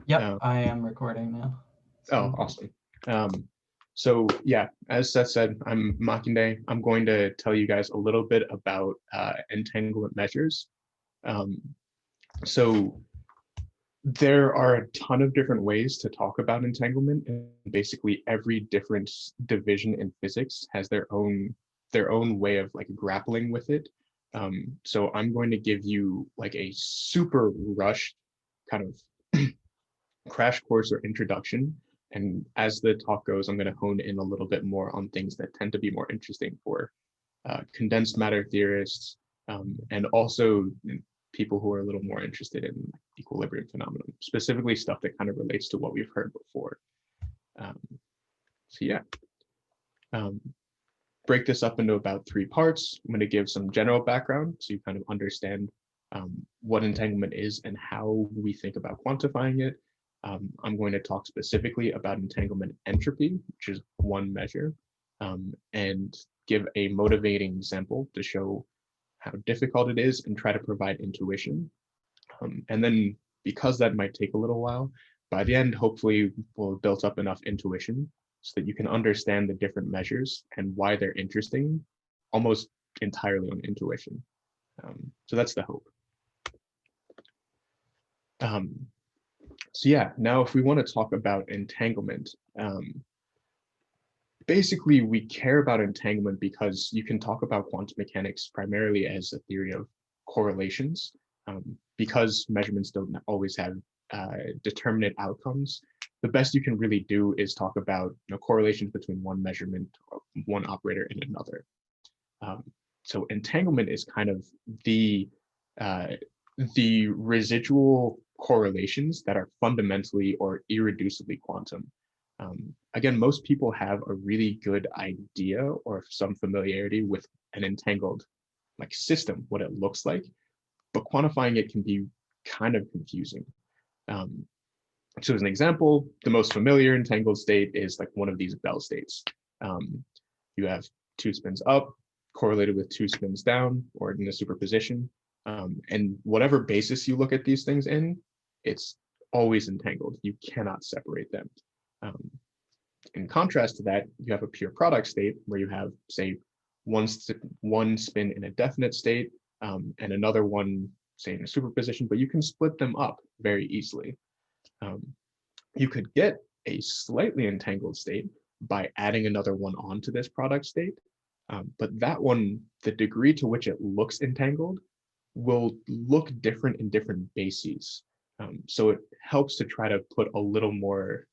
Yep, Um, I am recording now. oh, So awesome. So yeah, as Seth said, I'm Makinde. I'm going to tell you guys a little bit about entanglement measures. Um, so there are a ton of different ways to talk about entanglement, and basically every different division in physics has their own way of like grappling with it. So I'm going to give you like a super rushed kind of crash course or introduction. And as the talk goes, I'm going to hone in a little bit more on things that tend to be more interesting for condensed matter theorists, and also people who are a little more interested in equilibrium phenomenon, specifically stuff that kind of relates to what we've heard before. Um, so yeah, um, break this up into about 3 parts. I'm going to give some general background so you kind of understand what entanglement is and how we think about quantifying it. I'm going to talk specifically about entanglement entropy, which is one measure, and give a motivating example to show how difficult it is and try to provide intuition. And then because that might take a little while, by the end, hopefully we'll have built up enough intuition so that you can understand the different measures and why they're interesting almost entirely on intuition. So that's the hope. Um, so yeah, now if we want to talk about entanglement, basically we care about entanglement because you can talk about quantum mechanics primarily as a theory of correlations, because measurements don't always have determinate outcomes. The best you can really do is talk about correlations between one measurement or one operator and another. So entanglement is kind of the uh, the residual correlations that are fundamentally or irreducibly quantum. Again, most people have a really good idea or some familiarity with an entangled like system, what it looks like, but quantifying it can be kind of confusing. Um, so as an example, the most familiar entangled state is like one of these Bell states. You have 2 spins up correlated with 2 spins down or in a superposition. And whatever basis you look at these things in, it's always entangled. You cannot separate them. Um, in contrast to that, you have a pure product state where you have, say, one spin in a definite state, and another one, say, in a superposition, but you can split them up very easily. Um, you could get a slightly entangled state by adding another one onto this product state. But that one, the degree to which it looks entangled will look different in different bases. So it helps to try to put a little more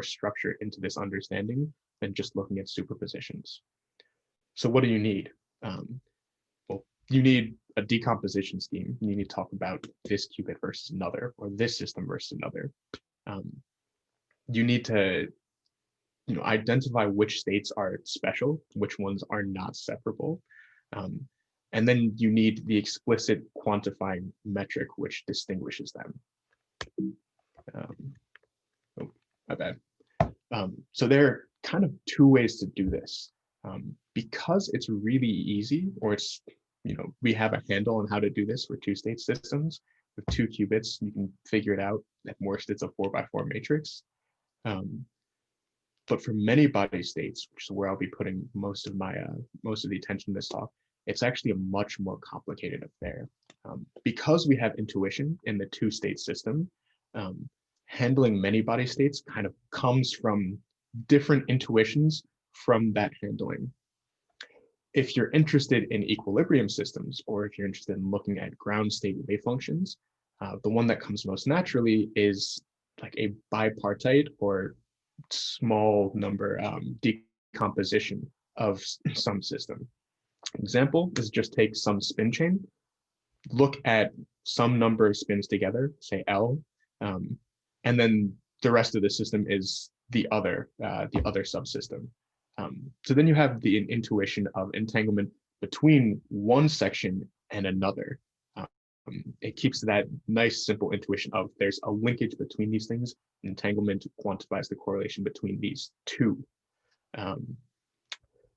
structure into this understanding than just looking at superpositions. So what do you need? Well, you need a decomposition scheme. You need to talk about this qubit versus another, or this system versus another. Um, you need to identify which states are special, which ones are not separable. Um, and then you need the explicit quantifying metric which distinguishes them. Oh, my bad. So there are kind of 2 ways to do this. Because it's really easy, or we have a handle on how to do this for 2-state systems with 2 qubits. You can figure it out. At worst, it's a 4x4 matrix. But for many body states, which is where I'll be putting most of the attention in this talk, it's actually a much more complicated affair. Because we have intuition in the 2-state system, handling many body states kind of comes from different intuitions from that handling. If you're interested in equilibrium systems, or if you're interested in looking at ground state wave functions, the one that comes most naturally is like a bipartite or small number decomposition of some system. Example is just take some spin chain, look at some number of spins together, say L, and then the rest of the system is the other subsystem. So then you have the intuition of entanglement between one section and another. It keeps that nice simple intuition of there's a linkage between these things. Entanglement quantifies the correlation between these 2.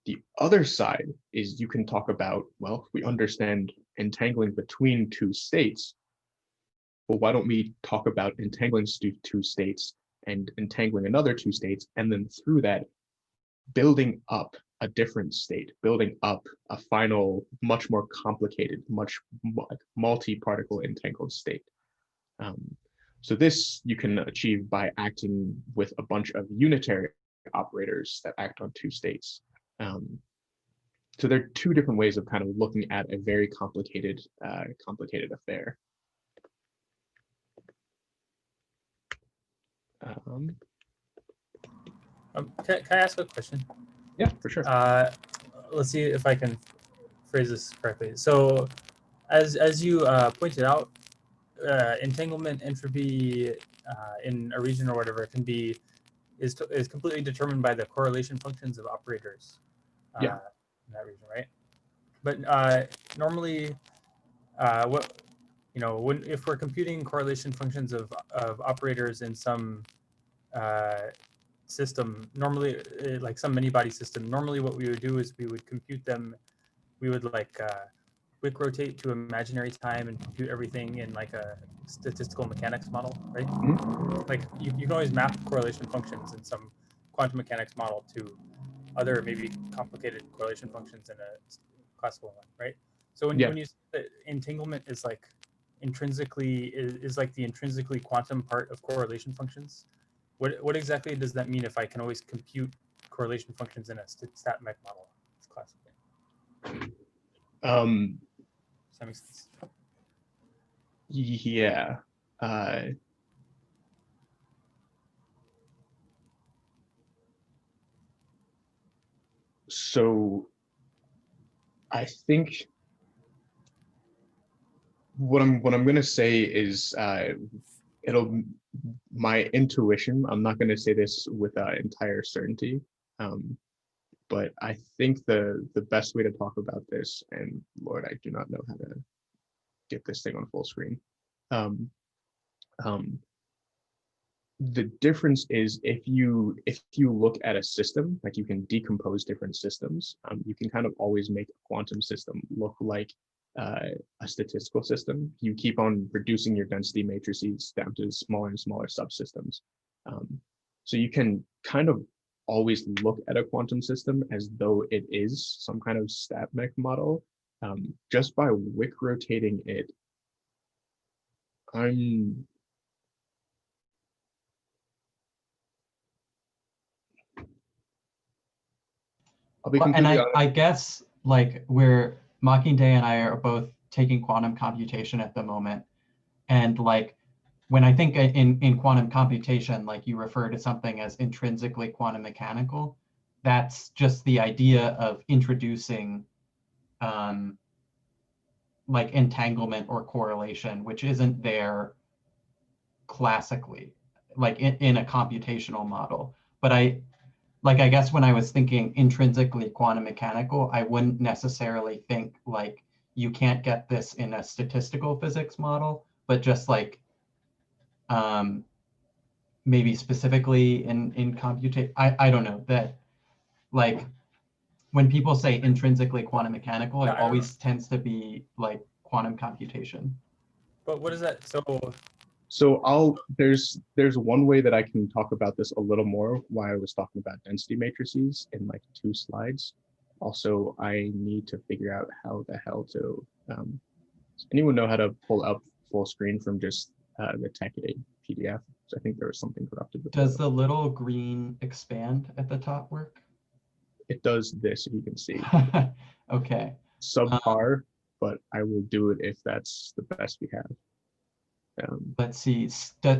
The other side is you can talk about, well, if we understand entangling between 2 states, well, why don't we talk about entangling two states and entangling another two states, and then through that, building up a different state, building up a final, much more complicated, much multi-particle entangled state. So this you can achieve by acting with a bunch of unitary operators that act on two states. So there are two different ways of kind of looking at a very complicated, complicated affair. Can I ask a question? Yeah, for sure. Let's see if I can phrase this correctly. So, as you pointed out, entanglement entropy in a region or whatever can be is completely determined by the correlation functions of operators Yeah. in that region, right? But normally, what if we're computing correlation functions of operators in some system, normally like some many-body system, normally what we would do is we would compute them, we would like quick rotate to imaginary time and compute everything in like a statistical mechanics model, right? Mm-hmm. Like you can always map correlation functions in some quantum mechanics model to other maybe complicated correlation functions in a classical one, right? So when you say that entanglement is like intrinsically is like the intrinsically quantum part of correlation functions, what exactly does that mean if I can always compute correlation functions in a stat mech model? It's classically. Does that make sense? Yeah. So I think what I'm going to say is my intuition. I'm not going to say this with entire certainty, but I think the best way to talk about this, and Lord, I do not know how to get this thing on full screen. The difference is if you look at a system, like you can decompose different systems, you can kind of always make a quantum system look like a statistical system. You keep on reducing your density matrices down to smaller and smaller subsystems. So you can kind of always look at a quantum system as though it is some kind of stat mech model. Just by wick rotating it, I'll be completely honest. I guess like Mockingjay and I are both taking quantum computation at the moment. And like, when I think in quantum computation, like you refer to something as intrinsically quantum mechanical, that's just the idea of introducing like entanglement or correlation, which isn't there classically, like in a computational model. But I guess when I was thinking intrinsically quantum mechanical, I wouldn't necessarily think like you can't get this in a statistical physics model, but just like maybe specifically in computation. I don't know, that like when people say intrinsically quantum mechanical, it always tends to be like quantum computation. But what is that? So there's one way that I can talk about this a little more while I was talking about density matrices in like 2 slides. Also, I need to figure out how the hell to, does anyone know how to pull up full screen from just the TechAid PDF? So I think there was something corrupted. Does the little green expand at the top work? It does this, if you can see. Okay. Subpar, but I will do it if that's the best we have. Let's see,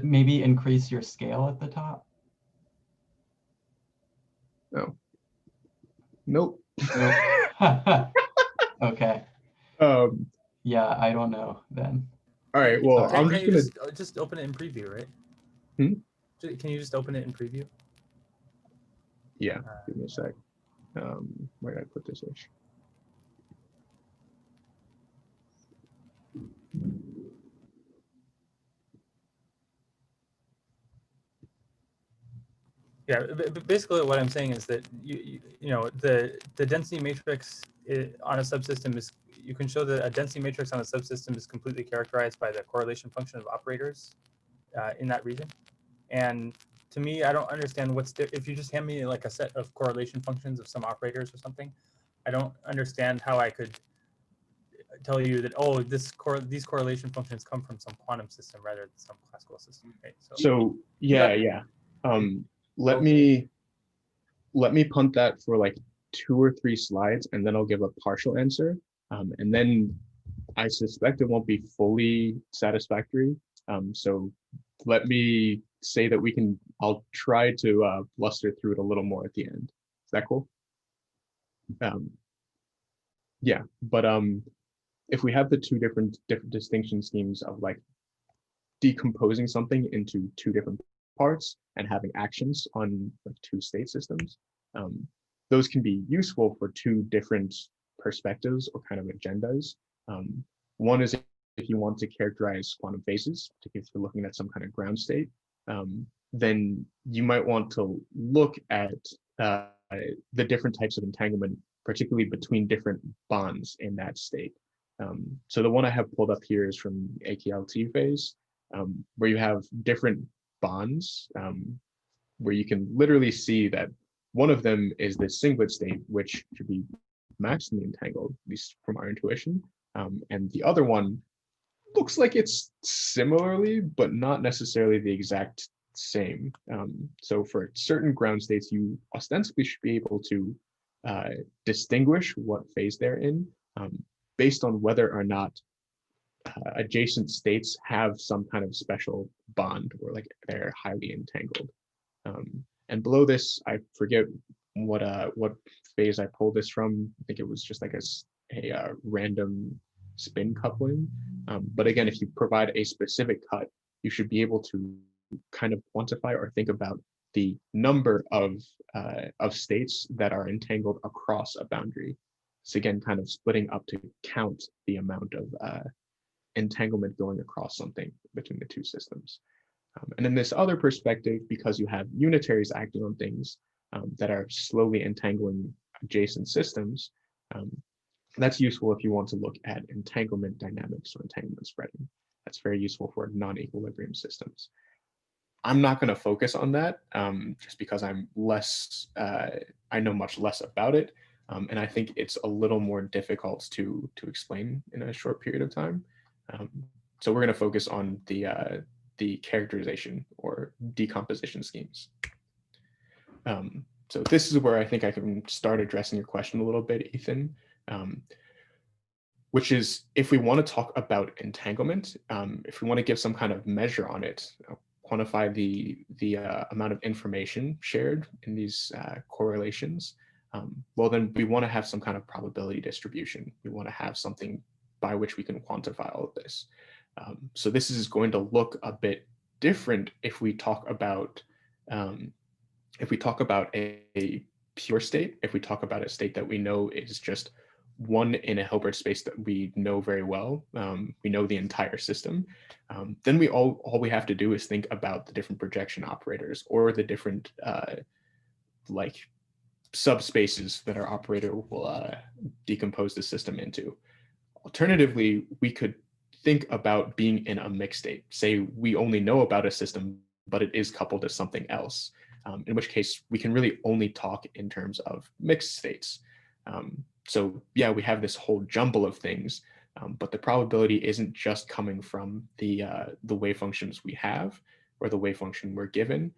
maybe increase your scale at the top. No. Nope. Okay. Yeah, I don't know then. All right. Well, I'm just gonna just open it in preview, right? Can you just open it in preview? Yeah. Give me a sec. Where did I put this ish? Yeah, basically what I'm saying is that you know the density matrix on a subsystem is you can show that a density matrix on a subsystem is completely characterized by the correlation function of operators in that region. And to me, I don't understand if you just hand me like a set of correlation functions of some operators or something, I don't understand how I could tell you that, oh, these correlation functions come from some quantum system rather than some classical system, right? So yeah. Let me punt that for like 2 or 3 slides, and then I'll give a partial answer. And then I suspect it won't be fully satisfactory. So let me say that I'll try to bluster through it a little more at the end. Is that cool? Yeah, but if we have the two different distinction schemes of like decomposing something into 2 different parts and having actions on like 2 state systems, those can be useful for 2 different perspectives or kind of agendas. One is if you want to characterize quantum phases, particularly if you're looking at some kind of ground state, then you might want to look at the different types of entanglement, particularly between different bonds in that state. So the one I have pulled up here is from AKLT phase, where you have different bonds, where you can literally see that one of them is the singlet state, which should be maximally entangled, at least from our intuition. And the other one looks like it's similarly, but not necessarily the exact same. So for certain ground states, you ostensibly should be able to distinguish what phase they're in based on whether or not adjacent states have some kind of special bond or like they're highly entangled. And below this, I forget what phase I pulled this from. I think it was just like a random spin coupling. But again, if you provide a specific cut, you should be able to kind of quantify or think about the number of states that are entangled across a boundary. So again, kind of splitting up to count the amount of entanglement going across something between the 2 systems. And in this other perspective, because you have unitaries acting on things that are slowly entangling adjacent systems, that's useful if you want to look at entanglement dynamics or entanglement spreading. That's very useful for non-equilibrium systems. I'm not going to focus on that just because I know much less about it. And I think it's a little more difficult to explain in a short period of time. So we're going to focus on the characterization or decomposition schemes. So this is where I think I can start addressing your question a little bit, Ethan, which is if we want to talk about entanglement, if we want to give some kind of measure on it, quantify the amount of information shared in these correlations, well, then we want to have some kind of probability distribution. We want to have something by which we can quantify all of this. So this is going to look a bit different if we talk about a pure state, if we talk about a state that we know is just one in a Hilbert space that we know very well, we know the entire system, then all we have to do is think about the different projection operators or the different like subspaces that our operator will decompose the system into. Alternatively, we could think about being in a mixed state. Say we only know about a system, but it is coupled to something else, in which case we can really only talk in terms of mixed states. So yeah, we have this whole jumble of things, but the probability isn't just coming from the wave functions we have or the wave function we're given.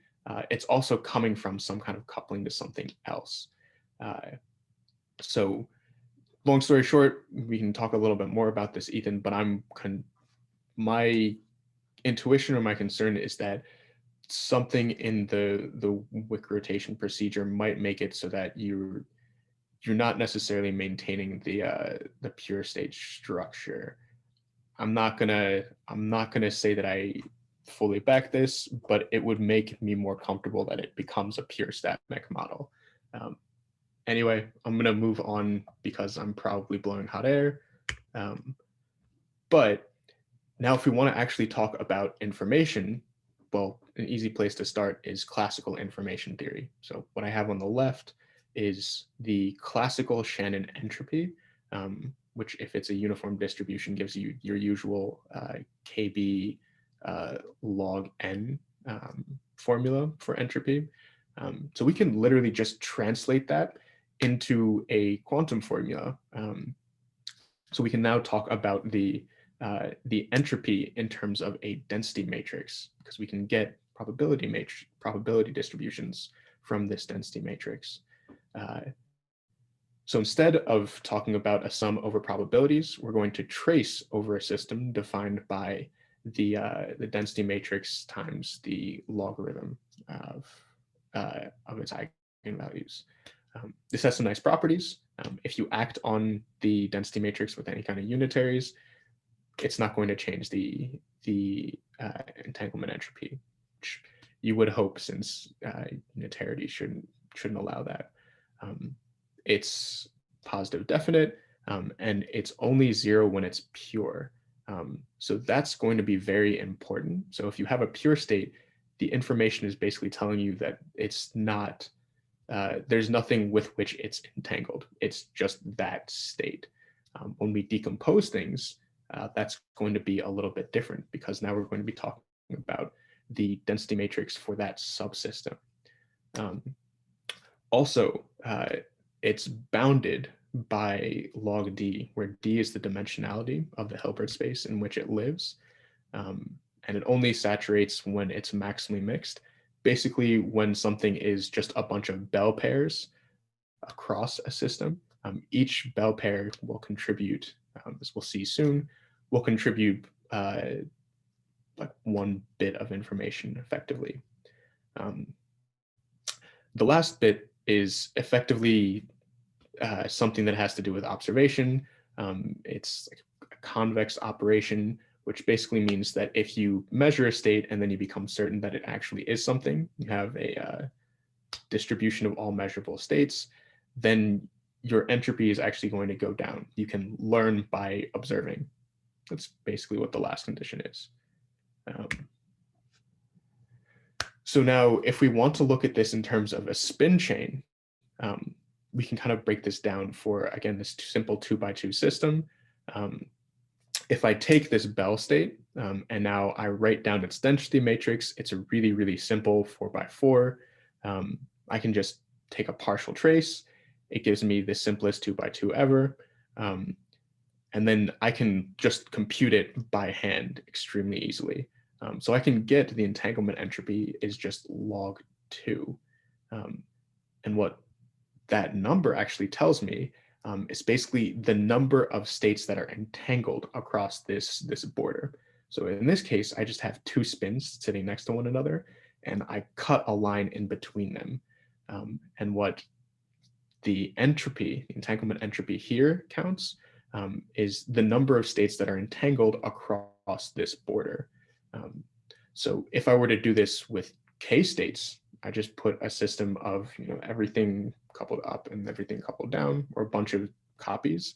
It's also coming from some kind of coupling to something else. So long story short, we can talk a little bit more about this, Ethan, but my intuition or my concern is that something in the Wick rotation procedure might make it so that you're not necessarily maintaining the pure state structure. I'm not gonna say that I fully back this, but it would make me more comfortable that it becomes a pure stat mech model. Anyway, I'm gonna move on because I'm probably blowing hot air. But now if we want to actually talk about information, well, an easy place to start is classical information theory. So what I have on the left is the classical Shannon entropy, which if it's a uniform distribution gives you your usual KB log n formula for entropy. So we can literally just translate that into a quantum formula. So we can now talk about the entropy in terms of a density matrix, because we can get probability distributions from this density matrix. So instead of talking about a sum over probabilities, we're going to trace over a system defined by the density matrix times the logarithm of its eigenvalues. This has some nice properties. If you act on the density matrix with any kind of unitaries, it's not going to change the entanglement entropy, which you would hope, since unitarity shouldn't allow that. It's positive definite, and it's only 0 when it's pure. So that's going to be very important. So if you have a pure state, the information is basically telling you that it's not, there's nothing with which it's entangled. It's just that state. When we decompose things, that's going to be a little bit different, because now we're going to be talking about the density matrix for that subsystem. Also, it's bounded by log d, where d is the dimensionality of the Hilbert space in which it lives. And it only saturates when it's maximally mixed. Basically, when something is just a bunch of Bell pairs across a system, each Bell pair will contribute, as we'll see soon, will contribute like 1 bit of information effectively. The last bit is effectively something that has to do with observation. It's like a convex operation, which basically means that if you measure a state and then you become certain that it actually is something, you have a distribution of all measurable states, then your entropy is actually going to go down. You can learn by observing. That's basically what the last condition is. So now, if we want to look at this in terms of a spin chain, we can kind of break this down for, again, this simple 2x2 system. If I take this Bell state and now I write down its density matrix, it's a really, really simple 4x4. I can just take a partial trace. It gives me the simplest 2x2 ever. And then I can just compute it by hand extremely easily. So I can get the entanglement entropy is just log 2. And what that number actually tells me is basically the number of states that are entangled across this border. So in this case, I just have 2 spins sitting next to one another, and I cut a line in between them. And what the entropy, the entanglement entropy here counts, is the number of states that are entangled across this border. So if I were to do this with k states, I just put a system of everything coupled up and everything coupled down, or a bunch of copies.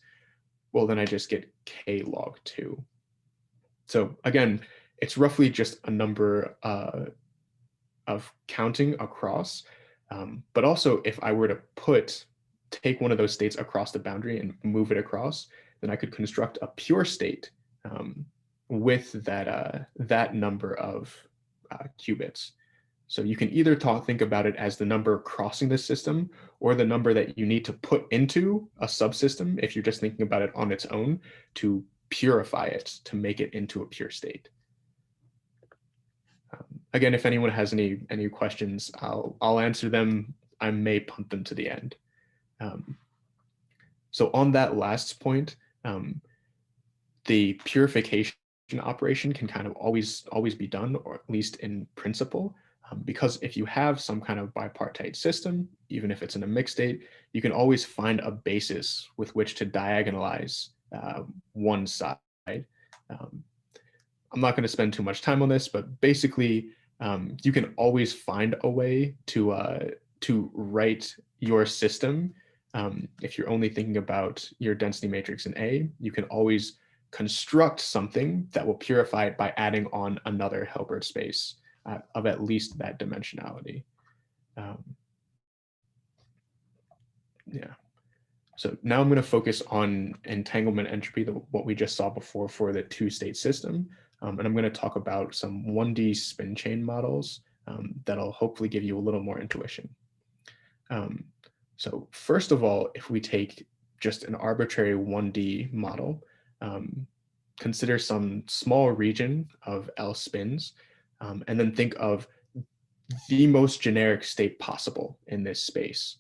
Well, then I just get k log 2. So again, it's roughly just a number of counting across. But also, if I were to take one of those states across the boundary and move it across, then I could construct a pure state with that number of qubits. So you can either think about it as the number crossing the system, or the number that you need to put into a subsystem, if you're just thinking about it on its own, to purify it, to make it into a pure state. Again, if anyone has any questions, I'll answer them. I may punt them to the end. So on that last point, the purification operation can kind of always be done, or at least in principle, because if you have some kind of bipartite system, even if it's in a mixed state, you can always find a basis with which to diagonalize one side. I'm not going to spend too much time on this, but basically, you can always find a way to write your system. If you're only thinking about your density matrix in A, you can always construct something that will purify it by adding on another Hilbert space of at least that dimensionality. Yeah. So now I'm going to focus on entanglement entropy, what we just saw before for the two-state system. And I'm going to talk about some 1D spin chain models that'll hopefully give you a little more intuition. So first of all, if we take just an arbitrary 1D model, consider some small region of L spins, and then think of the most generic state possible in this space.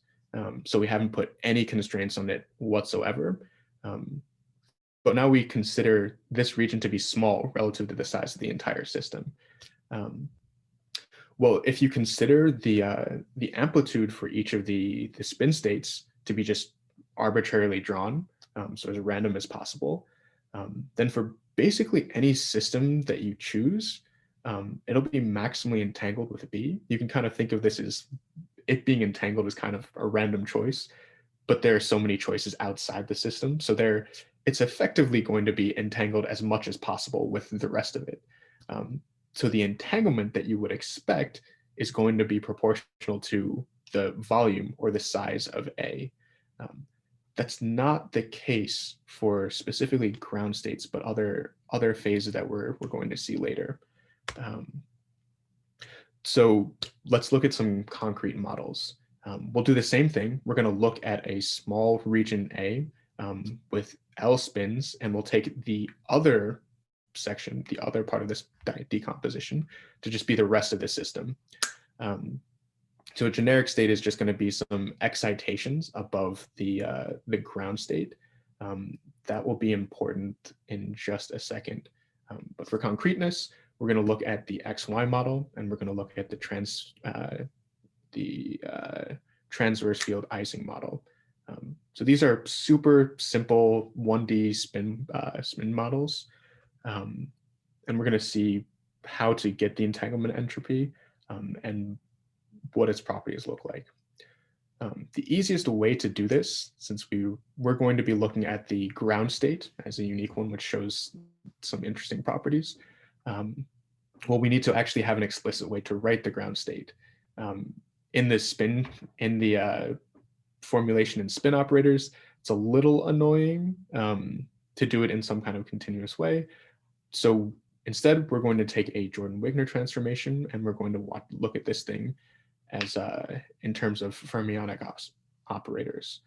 So we haven't put any constraints on it whatsoever. But now we consider this region to be small relative to the size of the entire system. Well, if you consider the amplitude for each of the spin states to be just arbitrarily drawn, so as random as possible, then for basically any system that you choose, it'll be maximally entangled with B. You can kind of think of this as it being entangled as kind of a random choice, but there are so many choices outside the system. So it's effectively going to be entangled as much as possible with the rest of it. So the entanglement that you would expect is going to be proportional to the volume or the size of A. That's not the case for specifically ground states, but other phases that we're going to see later. So let's look at some concrete models. We'll do the same thing. We're going to look at a small region A with L spins, and we'll take the other section, the other part of this decomposition, to just be the rest of the system. So a generic state is just going to be some excitations above the ground state. That will be important in just a second. But for concreteness, we're going to look at the XY model, and we're going to look at the transverse field Ising model. So these are super simple 1D spin models. And we're going to see how to get the entanglement entropy and what its properties look like. The easiest way to do this, since we're going to be looking at the ground state as a unique one, which shows some interesting properties, well, we need to actually have an explicit way to write the ground state. In the formulation and spin operators, it's a little annoying to do it in some kind of continuous way. So instead, we're going to take a Jordan-Wigner transformation, and we're going to look at this thing as in terms of fermionic operators.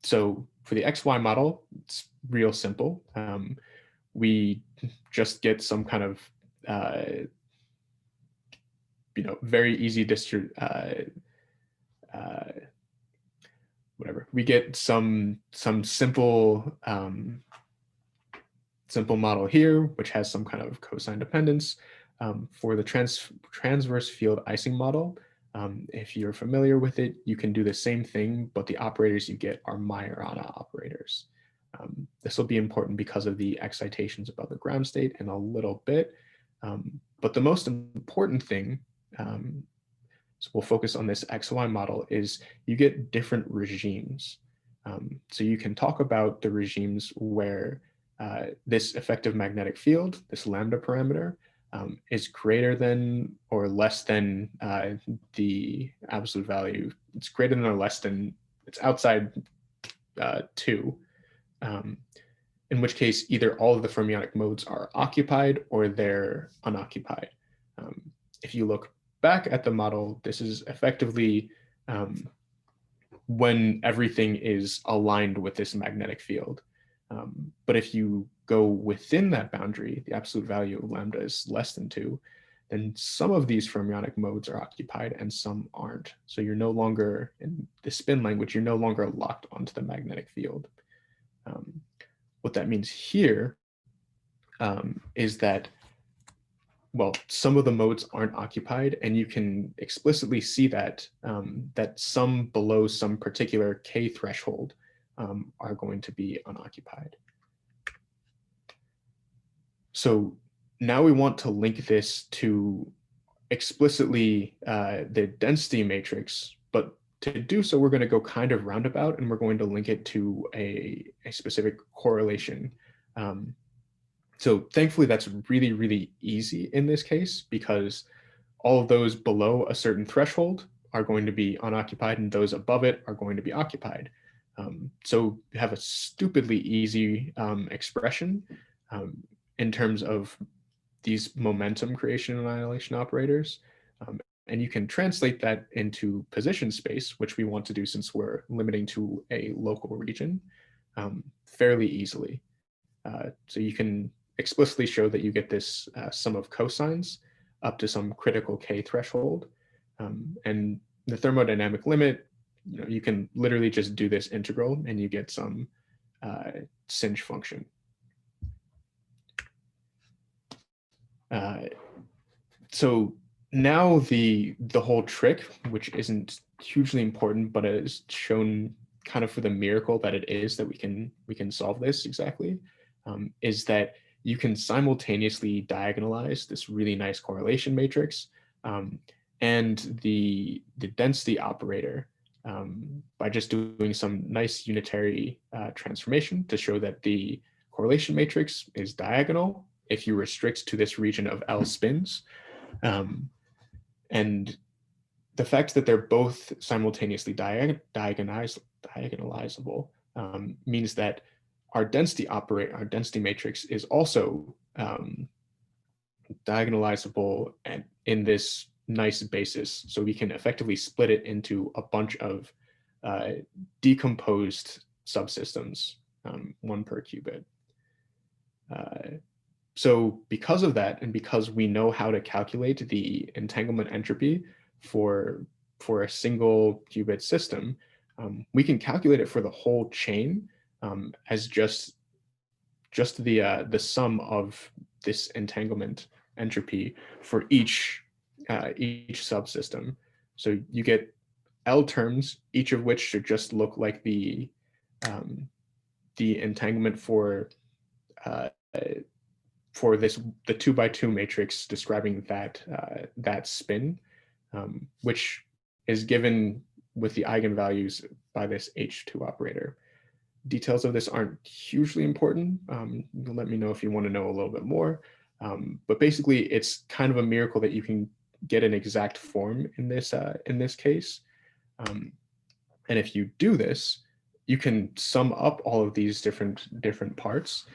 So for the XY model, it's real simple. We just get some kind of very easy whatever. We get some simple model here, which has some kind of cosine dependence. For the transverse field Ising model, if you're familiar with it, you can do the same thing, but the operators you get are Majorana operators. This will be important because of the excitations above the ground state in a little bit. But the most important thing, so we'll focus on this XY model, is you get different regimes. So you can talk about the regimes where this effective magnetic field, this lambda parameter, is greater than or less than the absolute value. It's greater than or less than, it's outside 2, in which case either all of the fermionic modes are occupied or they're unoccupied. If you look back at the model, this is effectively when everything is aligned with this magnetic field. But if you go within that boundary, the absolute value of lambda is less than 2, then some of these fermionic modes are occupied and some aren't. So you're no longer, in the spin language, you're no longer locked onto the magnetic field. What that means here is that, well, some of the modes aren't occupied, and you can explicitly see that that some below some particular K threshold are going to be unoccupied. So now we want to link this to explicitly the density matrix, but to do so, we're going to go kind of roundabout, and we're going to link it to a specific correlation. So thankfully, that's really, really easy in this case, because all of those below a certain threshold are going to be unoccupied, and those above it are going to be occupied. So you have a stupidly easy expression in terms of these momentum creation and annihilation operators. And you can translate that into position space, which we want to do since we're limiting to a local region, fairly easily. So you can explicitly show that you get this sum of cosines up to some critical k threshold. And the thermodynamic limit, you can literally just do this integral and you get some sinh function. So now the whole trick, which isn't hugely important, but is shown kind of for the miracle that it is that we can solve this exactly, is that you can simultaneously diagonalize this really nice correlation matrix and the density operator by just doing some nice unitary transformation to show that the correlation matrix is diagonal if you restrict to this region of L spins. And the fact that they're both simultaneously diagonalizable means that our density matrix is also diagonalizable and in this nice basis. So we can effectively split it into a bunch of decomposed subsystems, one per qubit. So because of that, and because we know how to calculate the entanglement entropy for a single qubit system, we can calculate it for the whole chain as just the sum of this entanglement entropy for each subsystem. So you get L terms, each of which should just look like the entanglement for the 2x2 matrix describing that spin, which is given with the eigenvalues by this H2 operator. Details of this aren't hugely important. Let me know if you want to know a little bit more. But basically, it's kind of a miracle that you can get an exact form in this case. And if you do this, you can sum up all of these different parts.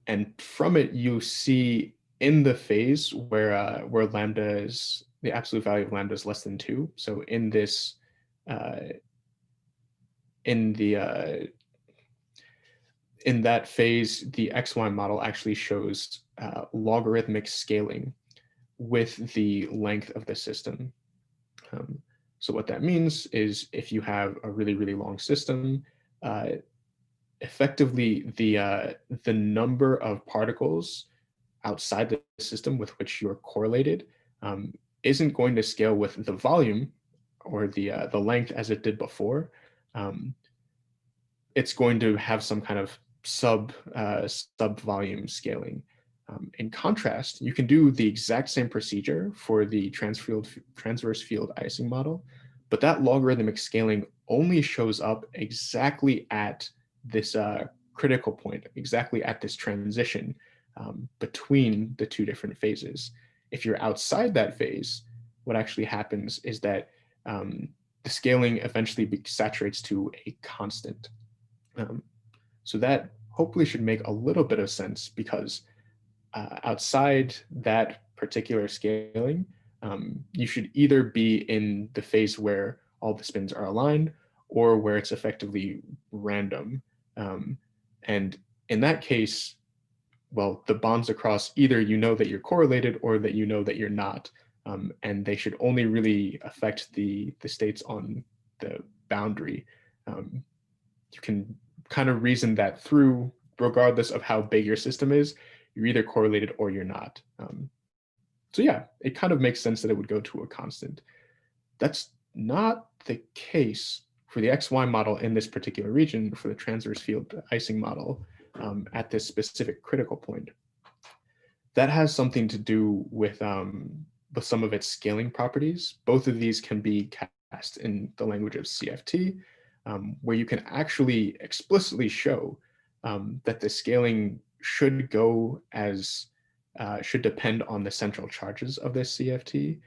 And from it, you see in the phase where lambda is, the absolute value of lambda is less than 2. So in this, in that phase, the XY model actually shows logarithmic scaling with the length of the system. So what that means is if you have a really, really long system, effectively the number of particles outside the system with which you're correlated isn't going to scale with the volume or the length as it did before. It's going to have some kind of sub volume scaling. In contrast, you can do the exact same procedure for the transverse field Ising model, but that logarithmic scaling only shows up exactly at this critical point, exactly at this transition between the two different phases. If you're outside that phase, what actually happens is that the scaling eventually saturates to a constant. So that hopefully should make a little bit of sense, because outside that particular scaling, you should either be in the phase where all the spins are aligned or where it's effectively random. And in that case, well, the bonds across either you know that you're correlated or that you know that you're not. And they should only really affect the states on the boundary. You can kind of reason that through, regardless of how big your system is, you're either correlated or you're not. So yeah, it kind of makes sense that it would go to a constant. That's not the case for the XY model in this particular region, for the transverse field Ising model at this specific critical point. That has something to do with some of its scaling properties. Both of these can be cast in the language of CFT, where you can actually explicitly show that the scaling should go should depend on the central charges of this CFT.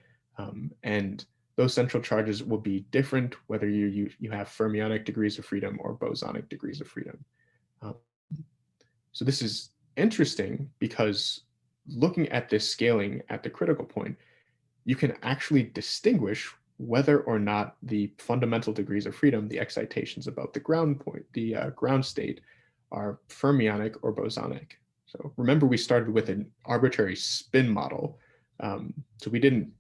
And those central charges will be different whether you have fermionic degrees of freedom or bosonic degrees of freedom. Um, so this is interesting because looking at this scaling at the critical point, you can actually distinguish whether or not the fundamental degrees of freedom, the excitations about the ground point, the ground state, are fermionic or bosonic. So remember, we started with an arbitrary spin model. So we didn't,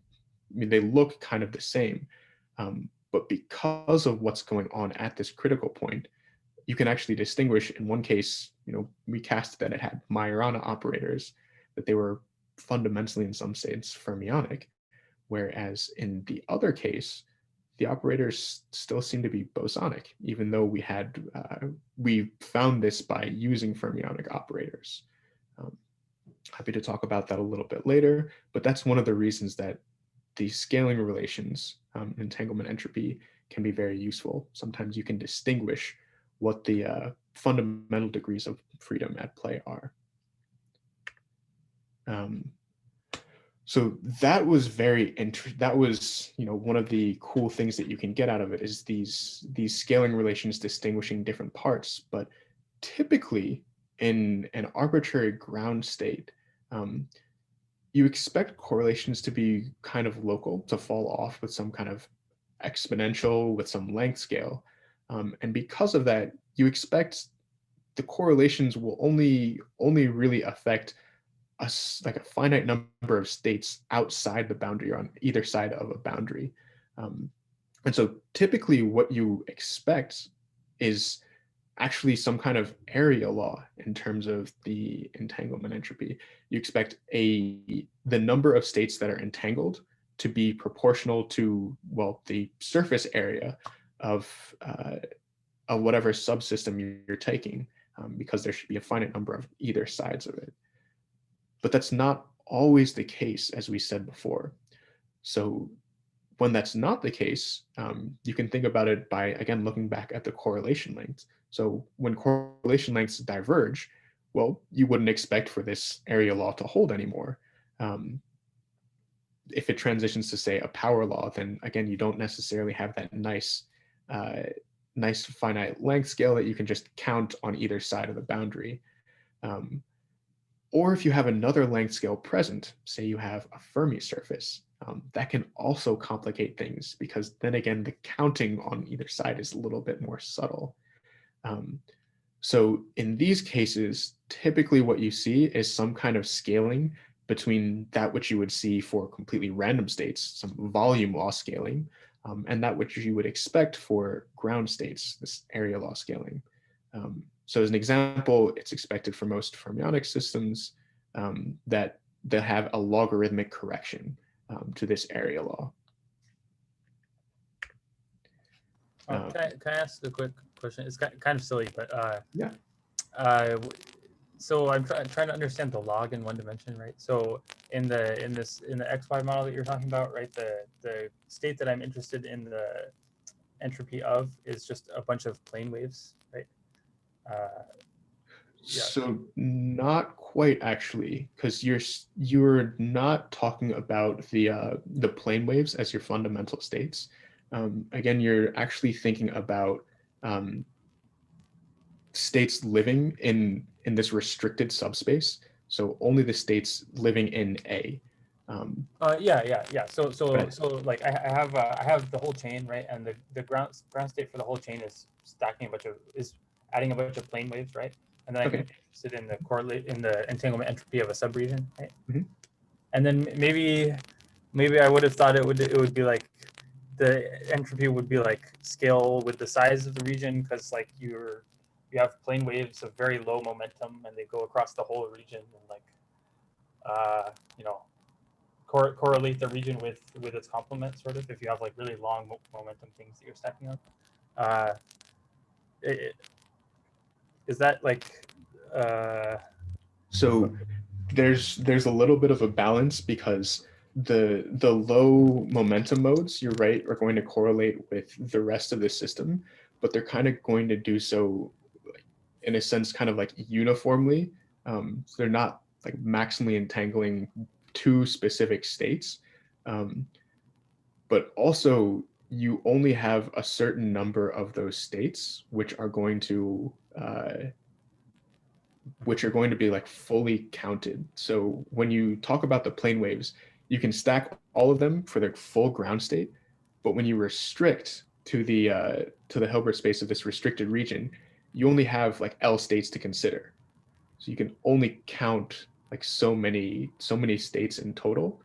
I mean, they look kind of the same, but because of what's going on at this critical point, you can actually distinguish. In one case, we cast that it had Majorana operators, that they were fundamentally in some sense fermionic, whereas in the other case, the operators still seem to be bosonic, even though we found this by using fermionic operators. Happy to talk about that a little bit later, but that's one of the reasons that the scaling relations in entanglement entropy can be very useful. Sometimes you can distinguish what the fundamental degrees of freedom at play are. So that was that was, one of the cool things that you can get out of it is these scaling relations distinguishing different parts. But typically in an arbitrary ground state, you expect correlations to be kind of local, to fall off with some kind of exponential, with some length scale. And because of that, you expect the correlations will only really affect like a finite number of states outside the boundary or on either side of a boundary. And so typically what you expect is actually some kind of area law in terms of the entanglement entropy. You expect the number of states that are entangled to be proportional to, well, the surface area of whatever subsystem you're taking, because there should be a finite number of either sides of it. But that's not always the case, as we said before. So when that's not the case, you can think about it by, again, looking back at the correlation lengths. So when correlation lengths diverge, well, you wouldn't expect for this area law to hold anymore. If it transitions to, say, a power law, then again, you don't necessarily have that nice finite length scale that you can just count on either side of the boundary. Or if you have another length scale present, say you have a Fermi surface, that can also complicate things, because then again, the counting on either side is a little bit more subtle. So in these cases, typically what you see is some kind of scaling between that which you would see for completely random states, some volume law scaling, and that which you would expect for ground states, this area law scaling. So as an example, it's expected for most fermionic systems that they'll have a logarithmic correction to this area law. Can I ask a quick question? It's kind of silly, but yeah. So I'm trying to understand the log in one dimension, right? So in the XY model that you're talking about, right? The state that I'm interested in the entropy of is just a bunch of plane waves, right? Yeah. So not quite, actually, because you're not talking about the plane waves as your fundamental states. Again, you're actually thinking about states living in this restricted subspace. So only the states living in A. Yeah. So like I have the whole chain, right? And the ground state for the whole chain is adding a bunch of plane waves, right? And then I'm interested in the entanglement entropy of a subregion, right? Mm-hmm. And then maybe I would have thought it would be like the entropy would be like scale with the size of the region, because like you have plane waves of very low momentum and they go across the whole region, and like correlate the region with its complement, sort of, if you have like really long momentum things that you're stacking up. Is that like so there's a little bit of a balance, because the low momentum modes, you're right, are going to correlate with the rest of the system, but they're kind of going to do so in a sense kind of like uniformly. So they're not like maximally entangling two specific states. but also you only have a certain number of those states which are going to be like fully counted. So when you talk about the plane waves, you can stack all of them for their full ground state, but when you restrict to the Hilbert space of this restricted region, you only have like L states to consider. So you can only count like so many states in total.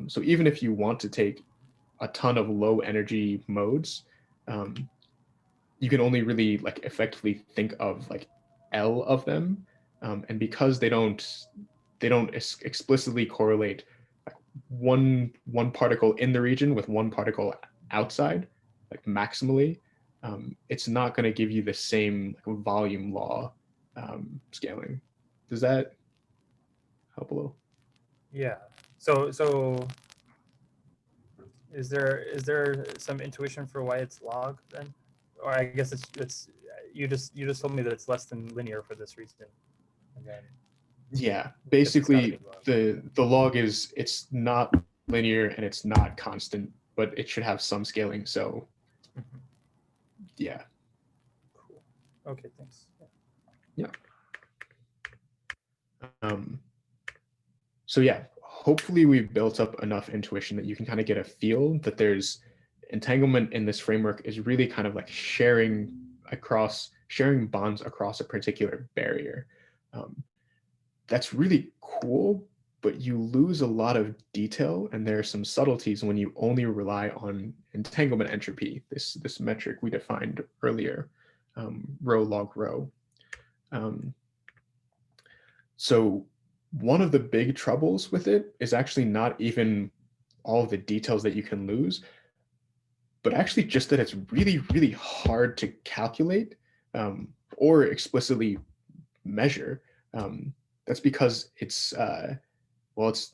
So even if you want to take a ton of low energy modes, you can only really like effectively think of like L of them, and because they don't explicitly correlate like one particle in the region with one particle outside, like maximally, it's not going to give you the same like volume law scaling. Does that help a little? Yeah. So is there some intuition for why it's log then? Or I guess it's you just told me that it's less than linear for this reason. And then Yeah, it's gotta basically be log. the log is, it's not linear and it's not constant, but it should have some scaling. So Mhm. yeah. Cool. Okay, thanks. Yeah. So yeah, hopefully we've built up enough intuition that you can kind of get a feel that there's entanglement in this framework is really kind of like sharing bonds across a particular barrier. That's really cool, but you lose a lot of detail, and there are some subtleties when you only rely on entanglement entropy, this metric we defined earlier, rho log rho. So one of the big troubles with it is actually not even all of the details that you can lose, but actually just that it's really, really hard to calculate or explicitly measure. That's because it's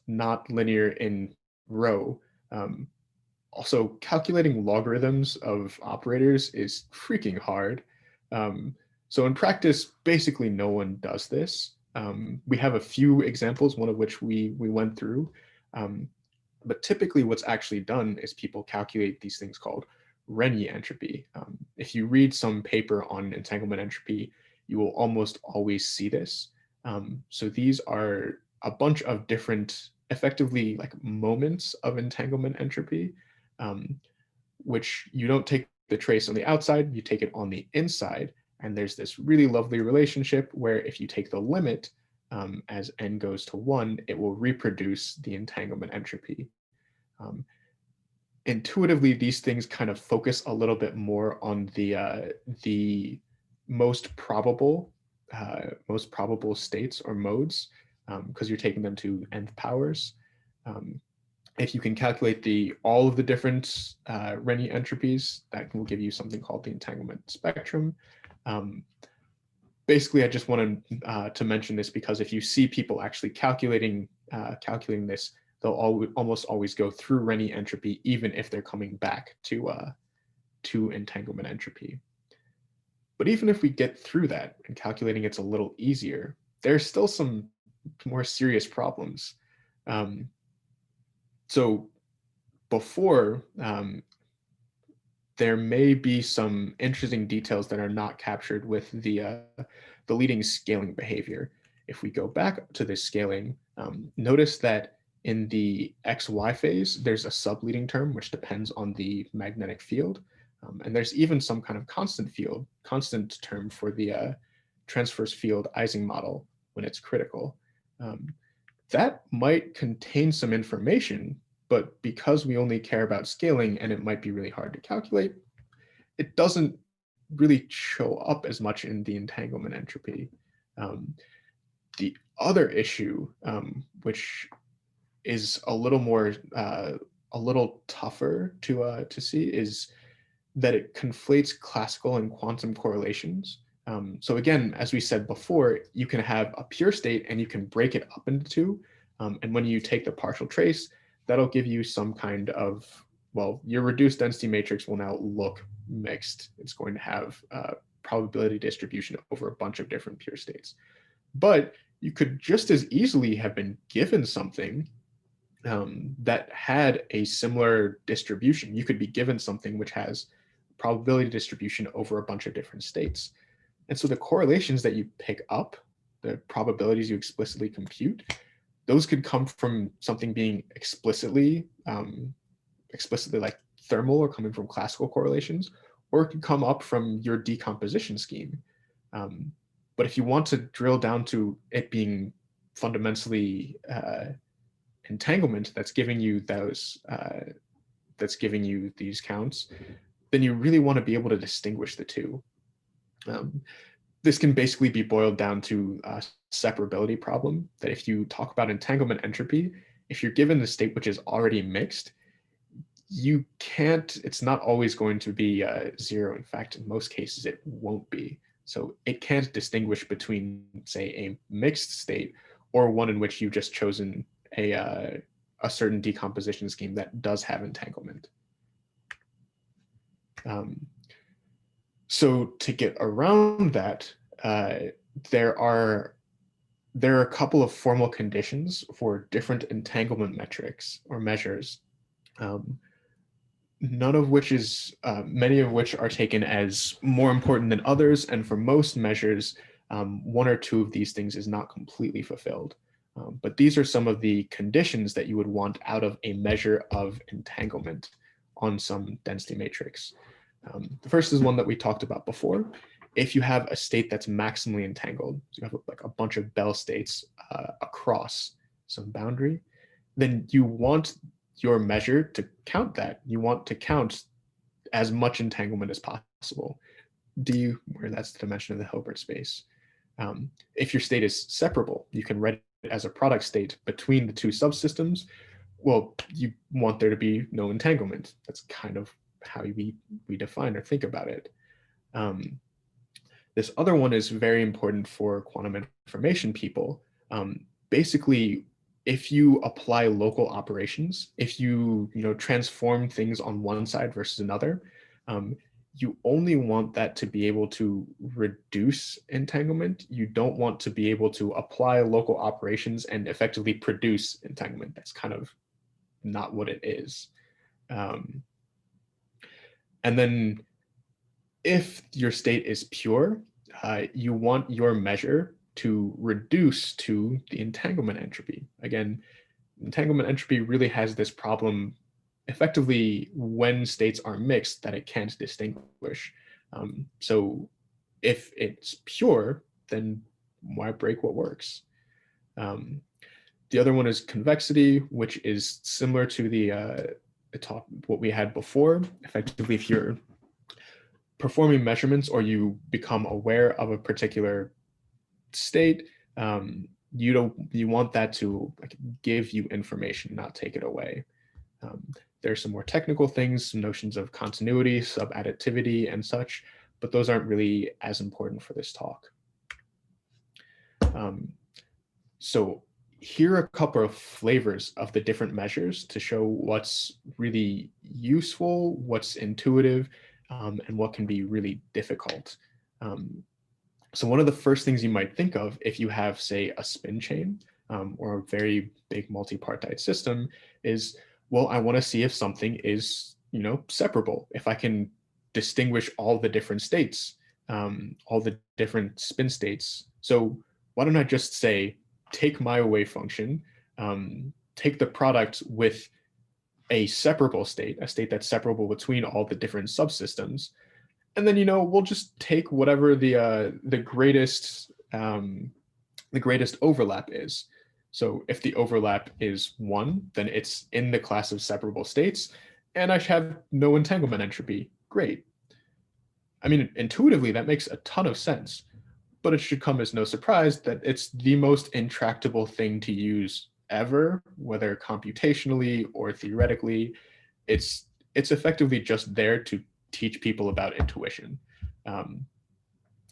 not linear in rho. Also, calculating logarithms of operators is freaking hard. So in practice, basically no one does this. We have a few examples, one of which we went through. But typically what's actually done is people calculate these things called Renyi entropy. If you read some paper on entanglement entropy, you will almost always see this. So these are a bunch of different, effectively like moments of entanglement entropy, which you don't take the trace on the outside, you take it on the inside. And there's this really lovely relationship where if you take the limit as n goes to 1, it will reproduce the entanglement entropy. Intuitively, these things kind of focus a little bit more on the most probable states or modes, because you're taking them to nth powers. If you can calculate all of the different Renyi entropies, that will give you something called the entanglement spectrum. Basically, I just wanted to mention this because if you see people actually calculating this, they'll almost always go through Renyi entropy, even if they're coming back to entanglement entropy. But even if we get through that and calculating it's a little easier, there's still some more serious problems. So before, there may be some interesting details that are not captured with the leading scaling behavior. If we go back to this scaling, notice that in the XY phase, there's a subleading term which depends on the magnetic field. And there's even some kind of constant term for the transverse field Ising model when it's critical. That might contain some information, but because we only care about scaling and it might be really hard to calculate, it doesn't really show up as much in the entanglement entropy. The other issue, which is a little tougher to see, is that it conflates classical and quantum correlations. So again, as we said before, you can have a pure state and you can break it up into two. And when you take the partial trace, that'll give you some kind of, well, your reduced density matrix will now look mixed. It's going to have a probability distribution over a bunch of different pure states. But you could just as easily have been given something that had a similar distribution. You could be given something which has probability distribution over a bunch of different states. And so the correlations that you pick up, the probabilities you explicitly compute, those could come from something being explicitly like thermal or coming from classical correlations, or it could come up from your decomposition scheme. But if you want to drill down to it being fundamentally entanglement that's giving you these counts, then you really want to be able to distinguish the two. This can basically be boiled down to a separability problem, that if you talk about entanglement entropy, if you're given the state which is already mixed, you can't, it's not always going to be zero. In fact, in most cases, it won't be. So it can't distinguish between, say, a mixed state or one in which you've just chosen a certain decomposition scheme that does have entanglement. So to get around that, there are a couple of formal conditions for different entanglement metrics or measures, none of which is, many of which are taken as more important than others. And for most measures, one or two of these things is not completely fulfilled. But these are some of the conditions that you would want out of a measure of entanglement on some density matrix. The first is one that we talked about before. If you have a state that's maximally entangled, so you have like a bunch of Bell states across some boundary, then you want your measure to count that. You want to count as much entanglement as possible. Where that's the dimension of the Hilbert space. If your state is separable, you can write it as a product state between the two subsystems. Well, you want there to be no entanglement. That's kind of how we define or think about it. This other one is very important for quantum information people. Basically, if you apply local operations, if you transform things on one side versus another, you only want that to be able to reduce entanglement. You don't want to be able to apply local operations and effectively produce entanglement. That's kind of not what it is. And then if your state is pure, you want your measure to reduce to the entanglement entropy. Again, entanglement entropy really has this problem effectively when states are mixed that it can't distinguish. So if it's pure, then why break what works? The other one is convexity, which is similar to what we had before. Effectively, if you're performing measurements or you become aware of a particular state, you want that to give you information, not take it away. There's some more technical things, some notions of continuity, subadditivity, and such, but those aren't really as important for this talk. So here are a couple of flavors of the different measures to show what's really useful, what's intuitive, and what can be really difficult. So one of the first things you might think of if you have, say, a spin chain or a very big multipartite system is, well, I want to see if something is, separable. If I can distinguish all the different states, all the different spin states. So why don't I just say, take my wave function, take the product with a separable state, a state that's separable between all the different subsystems, and then we'll just take whatever the greatest overlap is. So if the overlap is 1, then it's in the class of separable states, and I should have no entanglement entropy. Great. I mean, intuitively, that makes a ton of sense, but it should come as no surprise that it's the most intractable thing to use ever, whether computationally or theoretically. It's effectively just there to teach people about intuition. So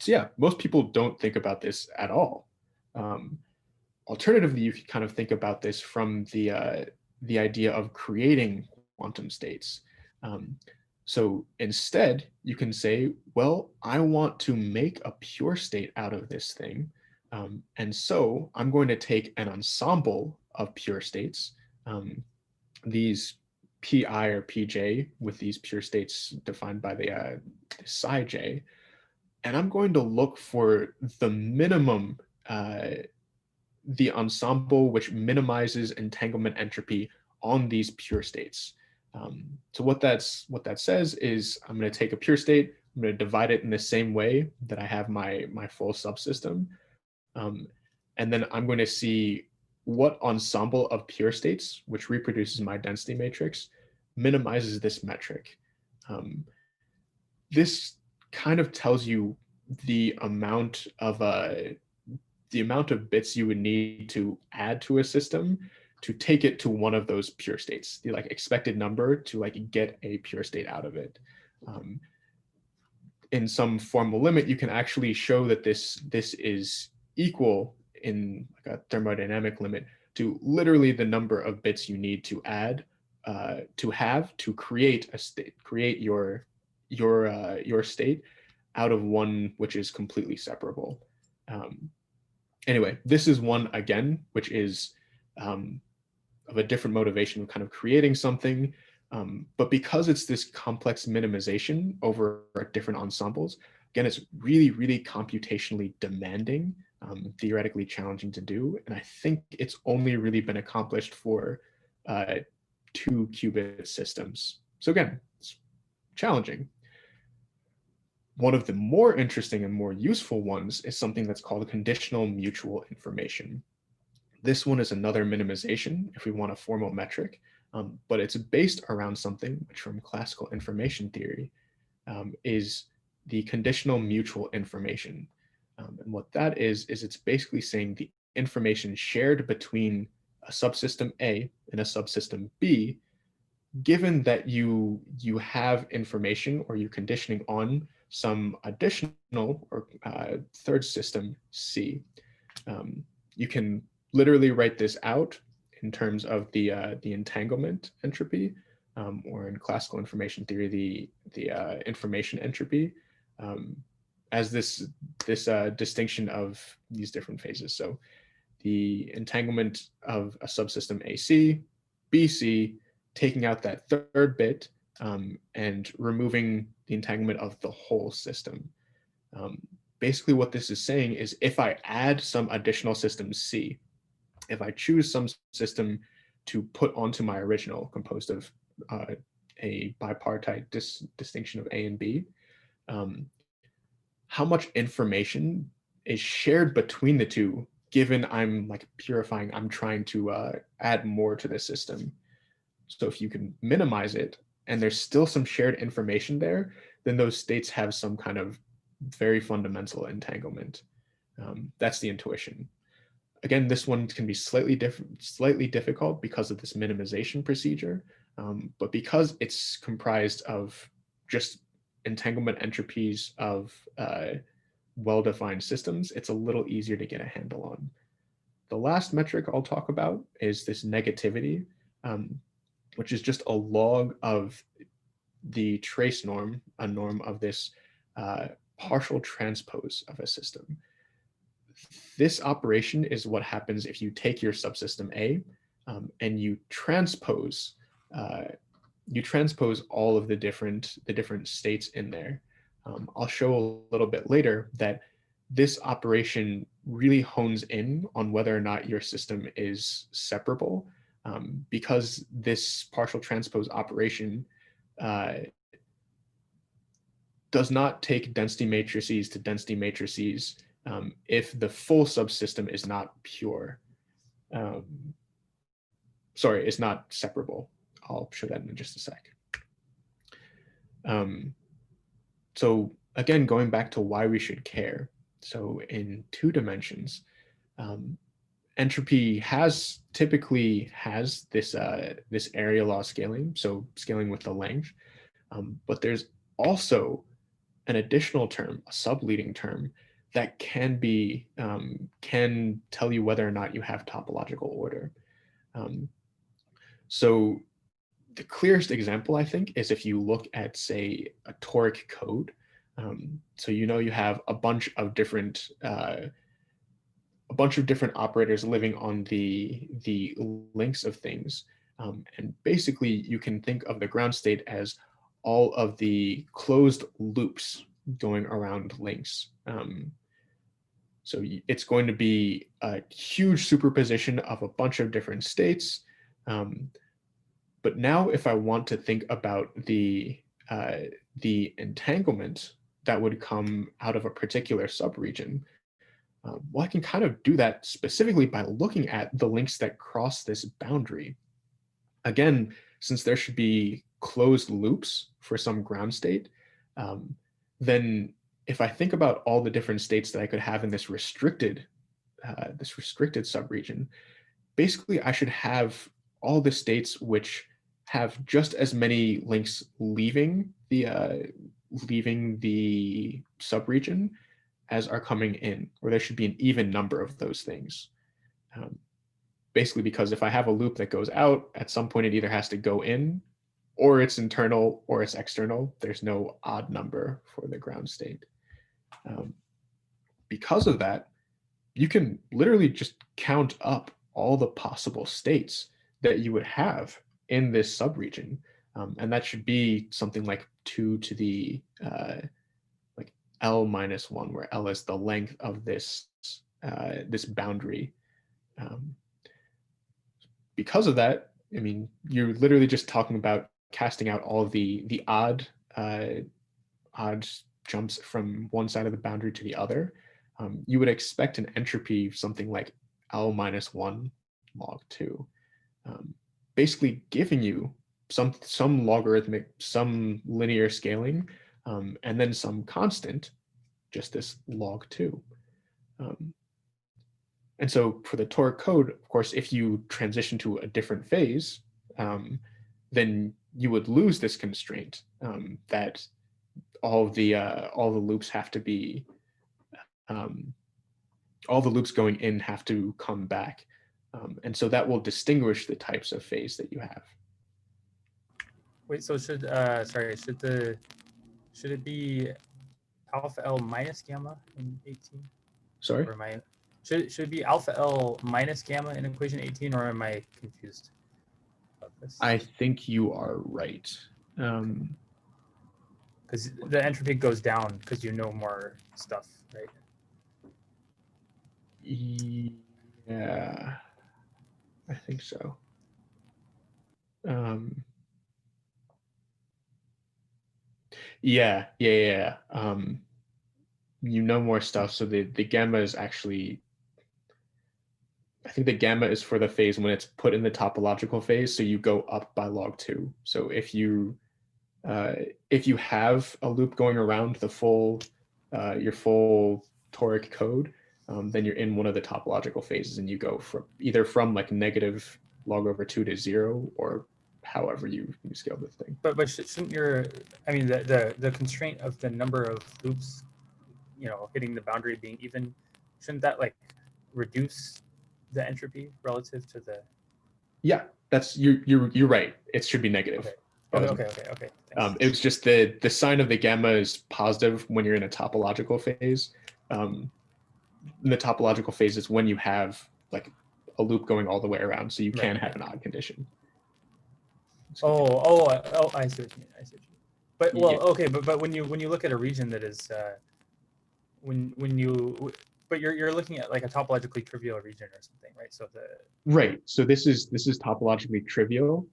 yeah, most people don't think about this at all. Alternatively, you can kind of think about this from the idea of creating quantum states. So instead, you can say, well, I want to make a pure state out of this thing. And so I'm going to take an ensemble of pure states, these pi or pj with these pure states defined by the psi j, and I'm going to look for the minimum, the ensemble which minimizes entanglement entropy on these pure states. So what that says is I'm going to take a pure state, I'm going to divide it in the same way that I have my full subsystem, and then I'm going to see what ensemble of pure states, which reproduces my density matrix, minimizes this metric. This kind of tells you the amount of bits you would need to add to a system to take it to one of those pure states, the like expected number to like get a pure state out of it. In some formal limit, you can actually show that this is equal in like a thermodynamic limit to literally the number of bits you need to add to create a state, create your state out of one which is completely separable. Anyway, this is one again, which is of a different motivation of kind of creating something. But because it's this complex minimization over different ensembles, again, it's really, really computationally demanding, theoretically challenging to do. And I think it's only really been accomplished for 2-qubit systems. So again, it's challenging. One of the more interesting and more useful ones is something that's called conditional mutual information. This one is another minimization if we want a formal metric, but it's based around something which from classical information theory is the conditional mutual information. And what that is it's basically saying the information shared between a subsystem A and a subsystem B, given that you have information or you're conditioning on some additional or third system C. You can literally write this out in terms of the entanglement entropy, or in classical information theory, the information entropy, as this distinction of these different phases. So the entanglement of a subsystem AC, BC, taking out that third bit, and removing the entanglement of the whole system. Basically what this is saying is if I add some additional system C, if I choose some system to put onto my original composed of a bipartite distinction of A and B, how much information is shared between the two, given I'm like purifying, I'm trying to add more to the system. So if you can minimize it and there's still some shared information there, then those states have some kind of very fundamental entanglement. That's the intuition. Again, this one can be slightly difficult because of this minimization procedure, but because it's comprised of just entanglement entropies of well-defined systems, it's a little easier to get a handle on. The last metric I'll talk about is this negativity, which is just a log of the trace norm, a norm of this partial transpose of a system. This operation is what happens if you take your subsystem A and you transpose all of the different states in there. I'll show a little bit later that this operation really hones in on whether or not your system is separable, because this partial transpose operation does not take density matrices to density matrices if the full subsystem is not pure. Sorry, it's not separable. I'll show that in just a sec. So again, going back to why we should care. So in 2 dimensions, entropy typically has this area law scaling, so scaling with the length, but there's also an additional term, a subleading term, that can tell you whether or not you have topological order. So the clearest example, I think, is if you look at, say, a toric code. So you have a bunch of different a bunch of different operators living on the links of things. And basically, you can think of the ground state as all of the closed loops going around links. So it's going to be a huge superposition of a bunch of different states. But now if I want to think about the entanglement that would come out of a particular subregion, well, I can kind of do that specifically by looking at the links that cross this boundary. Again, since there should be closed loops for some ground state, then if I think about all the different states that I could have in this restricted subregion, basically I should have all the states which have just as many links leaving the subregion as are coming in, or there should be an even number of those things. Basically, because if I have a loop that goes out, at some point it either has to go in, or it's internal, or it's external. There's no odd number for the ground state. Because of that, you can literally just count up all the possible states that you would have in this subregion. And that should be something like 2 to the like L minus 1, where L is the length of this this boundary. Because of that, I mean, you're literally just talking about casting out all the odd jumps from one side of the boundary to the other. You would expect an entropy of something like L minus 1 log 2, basically giving you some logarithmic, some linear scaling, and then some constant, just this log 2. And so for the toric code, of course, if you transition to a different phase, then you would lose this constraint that all the loops have to be, all the loops going in have to come back. And so that will distinguish the types of phase that you have. Wait, so should it be alpha L minus gamma in 18? Sorry? Or am I, should it be alpha L minus gamma in equation 18, or am I confused about this? I think you are right. Because the entropy goes down because you know more stuff, right? Yeah, I think so. Yeah. You know more stuff, so the gamma is actually, I think the gamma is for the phase when it's put in the topological phase, so you go up by log 2. So if you have a loop going around the full your full toric code, then you're in one of the topological phases, and you go from either from like negative log over 2 to 0, or however you scale the thing. But shouldn't your, I mean, the constraint of the number of loops, you know, hitting the boundary being even, shouldn't that like reduce the entropy relative to the? Yeah, that's you're right. It should be negative. Okay. It was just the sign of the gamma is positive when you're in a topological phase. The topological phase is when you have like a loop going all the way around, so you can have an odd condition. Oh, I see what you mean. But well, yeah. Okay, but when you look at a region that is but you're looking at like a topologically trivial region or something, right? So so this is topologically trivial.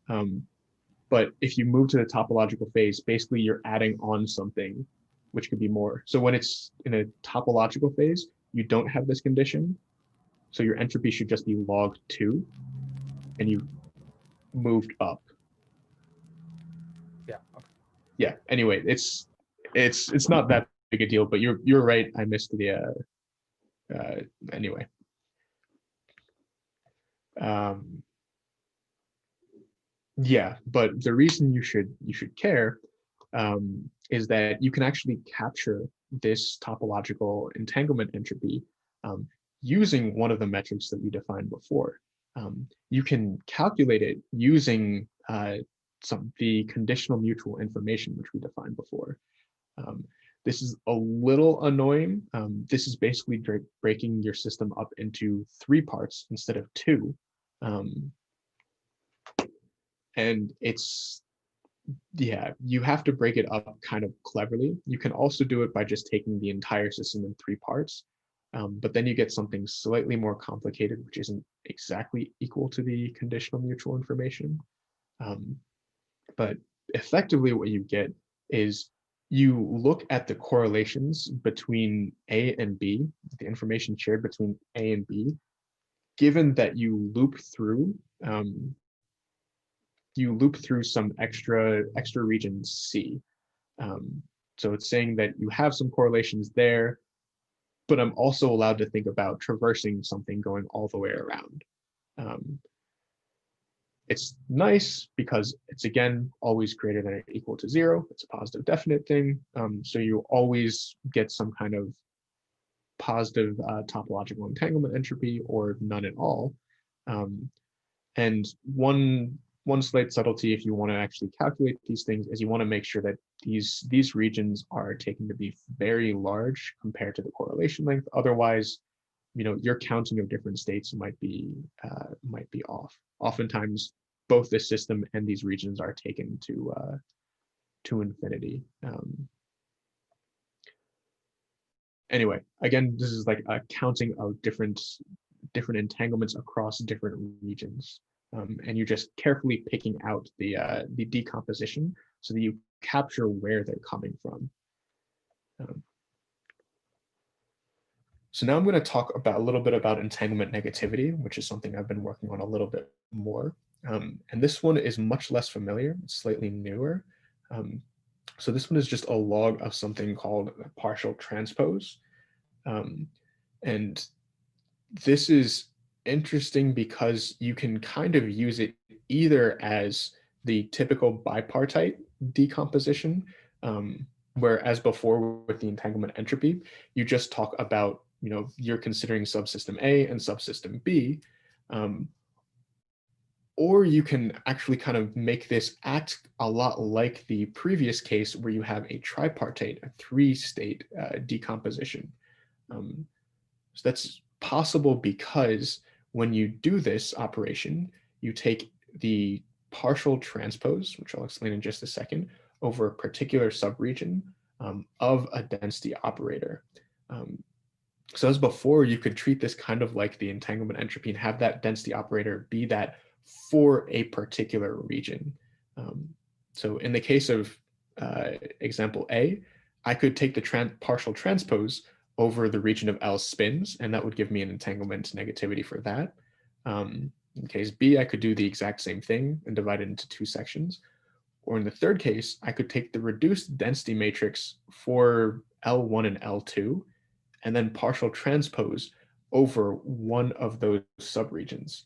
But if you move to the topological phase, basically you're adding on something which could be more. So when it's in a topological phase, you don't have this condition. So your entropy should just be log 2, and you moved up. Yeah. Okay. Yeah. Anyway, it's not that big a deal, but you're right. I missed the anyway. Yeah, but the reason you should care is that you can actually capture this topological entanglement entropy using one of the metrics that we defined before. You can calculate it using the conditional mutual information, which we defined before. This is a little annoying. This is basically breaking your system up into 3 parts instead of 2. And it's, yeah, you have to break it up kind of cleverly. You can also do it by just taking the entire system in 3 parts. But then you get something slightly more complicated, which isn't exactly equal to the conditional mutual information. But effectively what you get is you look at the correlations between A and B, the information shared between A and B, given that you loop through some extra region C. So it's saying that you have some correlations there, but I'm also allowed to think about traversing something going all the way around. It's nice because it's, again, always greater than or equal to 0. It's a positive definite thing. So you always get some kind of positive topological entanglement entropy or none at all. And one slight subtlety, if you want to actually calculate these things, is you want to make sure that these regions are taken to be very large compared to the correlation length. Otherwise, your counting of different states might be off. Oftentimes, both the system and these regions are taken to infinity. Anyway, again, this is like a counting of different entanglements across different regions, and you're just carefully picking out the decomposition so that you capture where they're coming from. So now I'm going to talk a little bit about entanglement negativity, which is something I've been working on a little bit more. And this one is much less familiar, it's slightly newer. So this one is just a log of something called a partial transpose. And this is interesting because you can kind of use it either as the typical bipartite decomposition, whereas before with the entanglement entropy, you just talk about, you're considering subsystem A and subsystem B, or you can actually kind of make this act a lot like the previous case where you have a tripartite, a 3-state decomposition. So that's possible because when you do this operation, you take the partial transpose, which I'll explain in just a second, over a particular subregion of a density operator. So as before, you could treat this kind of like the entanglement entropy and have that density operator be that for a particular region. So in the case of example A, I could take the partial transpose over the region of L spins, and that would give me an entanglement negativity for that. In case B, I could do the exact same thing and divide it into 2 sections. Or in the third case, I could take the reduced density matrix for L1 and L2, and then partial transpose over one of those subregions.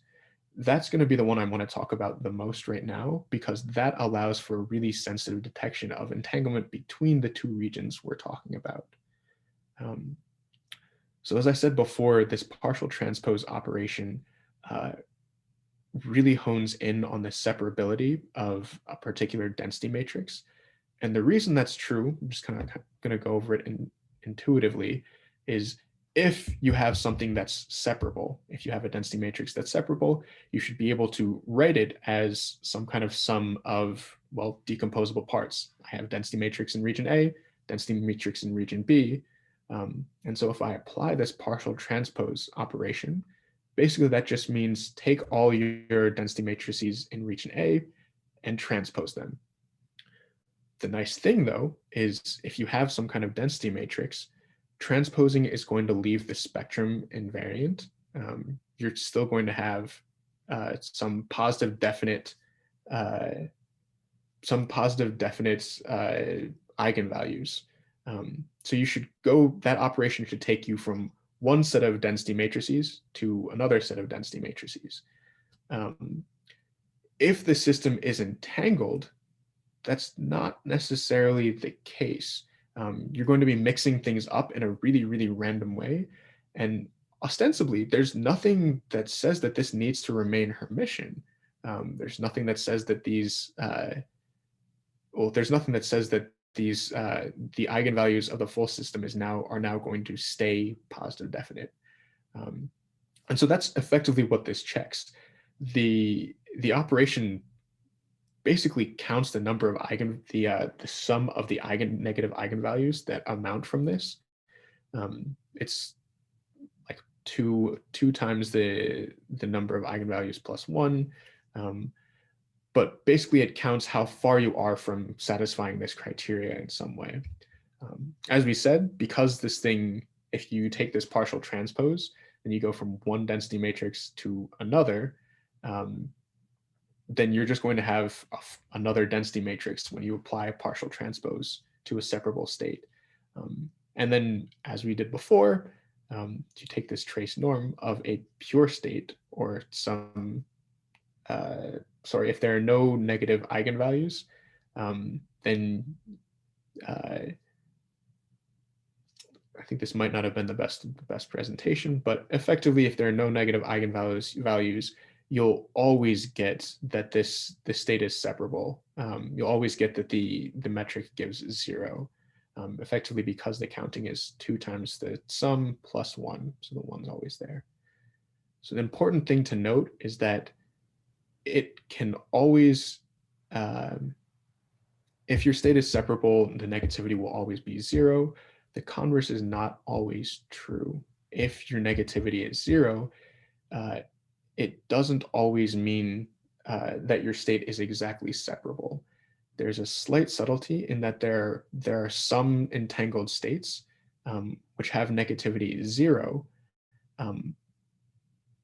That's going to be the one I want to talk about the most right now, because that allows for a really sensitive detection of entanglement between the 2 regions we're talking about. So as I said before, this partial transpose operation really hones in on the separability of a particular density matrix. And the reason that's true, I'm just kind of going to go over it intuitively, is if you have something that's separable, if you have a density matrix that's separable, you should be able to write it as some kind of sum of, well, decomposable parts. I have density matrix in region A, density matrix in region B. And so if I apply this partial transpose operation, basically that just means take all your density matrices in region A and transpose them. The nice thing, though, is if you have some kind of density matrix, transposing is going to leave the spectrum invariant. You're still going to have some positive definite eigenvalues. So you should go, that operation should take you from one set of density matrices to another set of density matrices. If the system is entangled, that's not necessarily the case. You're going to be mixing things up in a really, really random way. And ostensibly, there's nothing that says that this needs to remain Hermitian. There's nothing that says that there's nothing that says that these the eigenvalues of the full system are now going to stay positive definite. And so that's effectively what this checks. The operation basically counts the number of the sum of the negative eigenvalues that amount from this. It's like two times the number of eigenvalues plus one. But basically it counts how far you are from satisfying this criteria in some way. As we said, because this thing, if you take this partial transpose and you go from one density matrix to another, then you're just going to have another density matrix when you apply a partial transpose to a separable state. And then, as we did before, you take this trace norm of a pure state or some, if there are no negative eigenvalues, then I think this might not have been the best presentation, but effectively, if there are no negative eigenvalues, you'll always get that this state is separable. You'll always get that the metric gives 0, effectively because the counting is 2 times the sum plus 1, so the 1's always there. So the important thing to note is that it can always, if your state is separable, the negativity will always be 0. The converse is not always true. If your negativity is 0, it doesn't always mean that your state is exactly separable. There's a slight subtlety in that there are some entangled states which have negativity 0,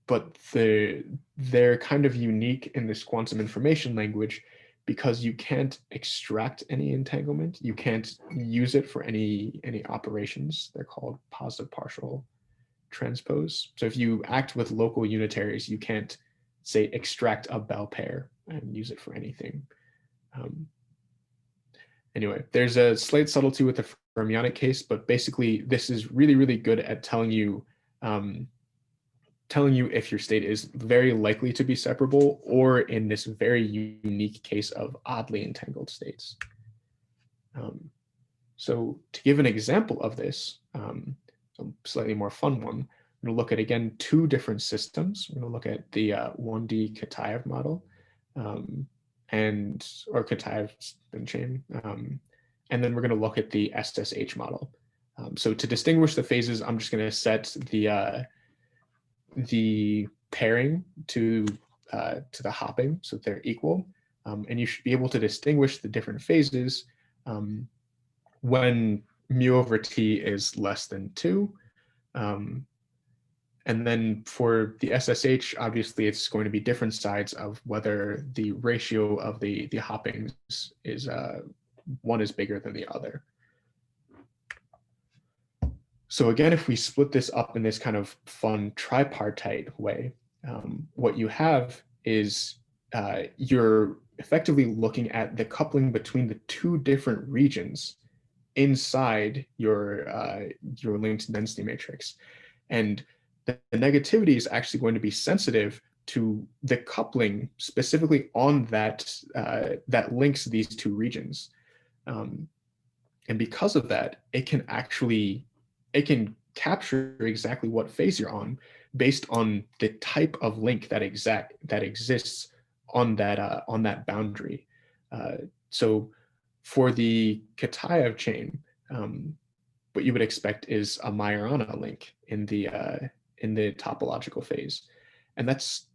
but they're kind of unique in this quantum information language because you can't extract any entanglement. You can't use it for any operations. They're called positive partial transpose. So if you act with local unitaries, you can't say extract a Bell pair and use it for anything. Anyway, there's a slight subtlety with the fermionic case, but basically this is really, really good at telling you if your state is very likely to be separable or in this very unique case of oddly entangled states. So to give an example of this, a slightly more fun one, I'm going to look at, again, 2 different systems. We're going to look at the 1D Kitaev model or Kitaev spin chain. And then we're going to look at the SSH model. So to distinguish the phases, I'm just going to set the pairing to the hopping so that they're equal. And you should be able to distinguish the different phases when mu over t is less than 2. And then for the SSH, obviously it's going to be different sides of whether the ratio of the hoppings is one is bigger than the other. So again, if we split this up in this kind of fun tripartite way, what you have is you're effectively looking at the coupling between the 2 different regions inside your linked density matrix. And the negativity is actually going to be sensitive to the coupling specifically on that links these 2 regions. And because of that, it can capture exactly what phase you're on based on the type of link that exists on that boundary. So for the Kitaev chain, what you would expect is a Majorana link in the topological phase, and that's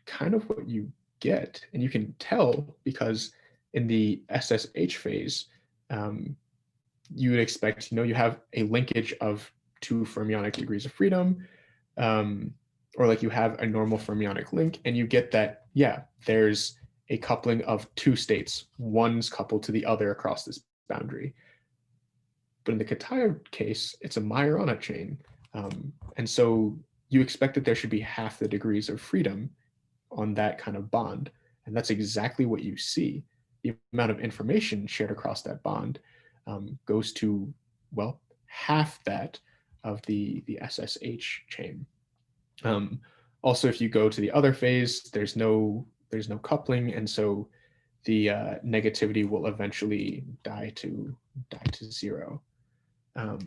kind of what you get, and you can tell because in the SSH phase, you would expect, you have a linkage of 2 fermionic degrees of freedom, or like you have a normal fermionic link, and you get that, there's a coupling of 2 states, one's coupled to the other across this boundary. But in the Kitaev case, it's a Majorana chain, and so you expect that there should be half the degrees of freedom on that kind of bond, and that's exactly what you see. The amount of information shared across that bond goes to, well, half that of the SSH chain. Also, if you go to the other phase, there's no coupling, and so the negativity will eventually die to zero. So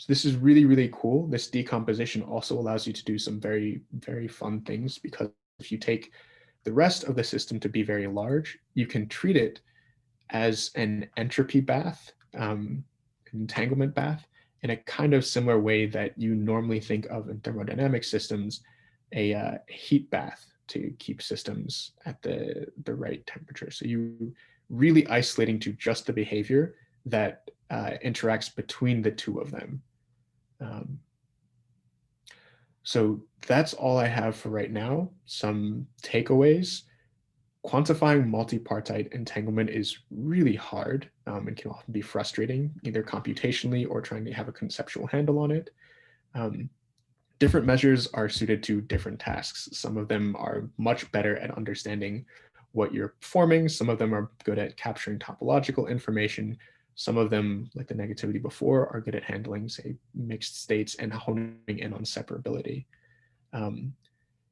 this is really, really cool. This decomposition also allows you to do some very, very fun things, because if you take the rest of the system to be very large, you can treat it as an entropy bath, entanglement bath, in a kind of similar way that you normally think of in thermodynamic systems, a heat bath to keep systems at the right temperature. So you really isolating to just the behavior that interacts between the two of them. So that's all I have for right now. Some takeaways. Quantifying multipartite entanglement is really hard and can often be frustrating, either computationally or trying to have a conceptual handle on it. Different measures are suited to different tasks. Some of them are much better at understanding what you're performing. Some of them are good at capturing topological information. Some of them, like the negativity before, are good at handling, say, mixed states and honing in on separability.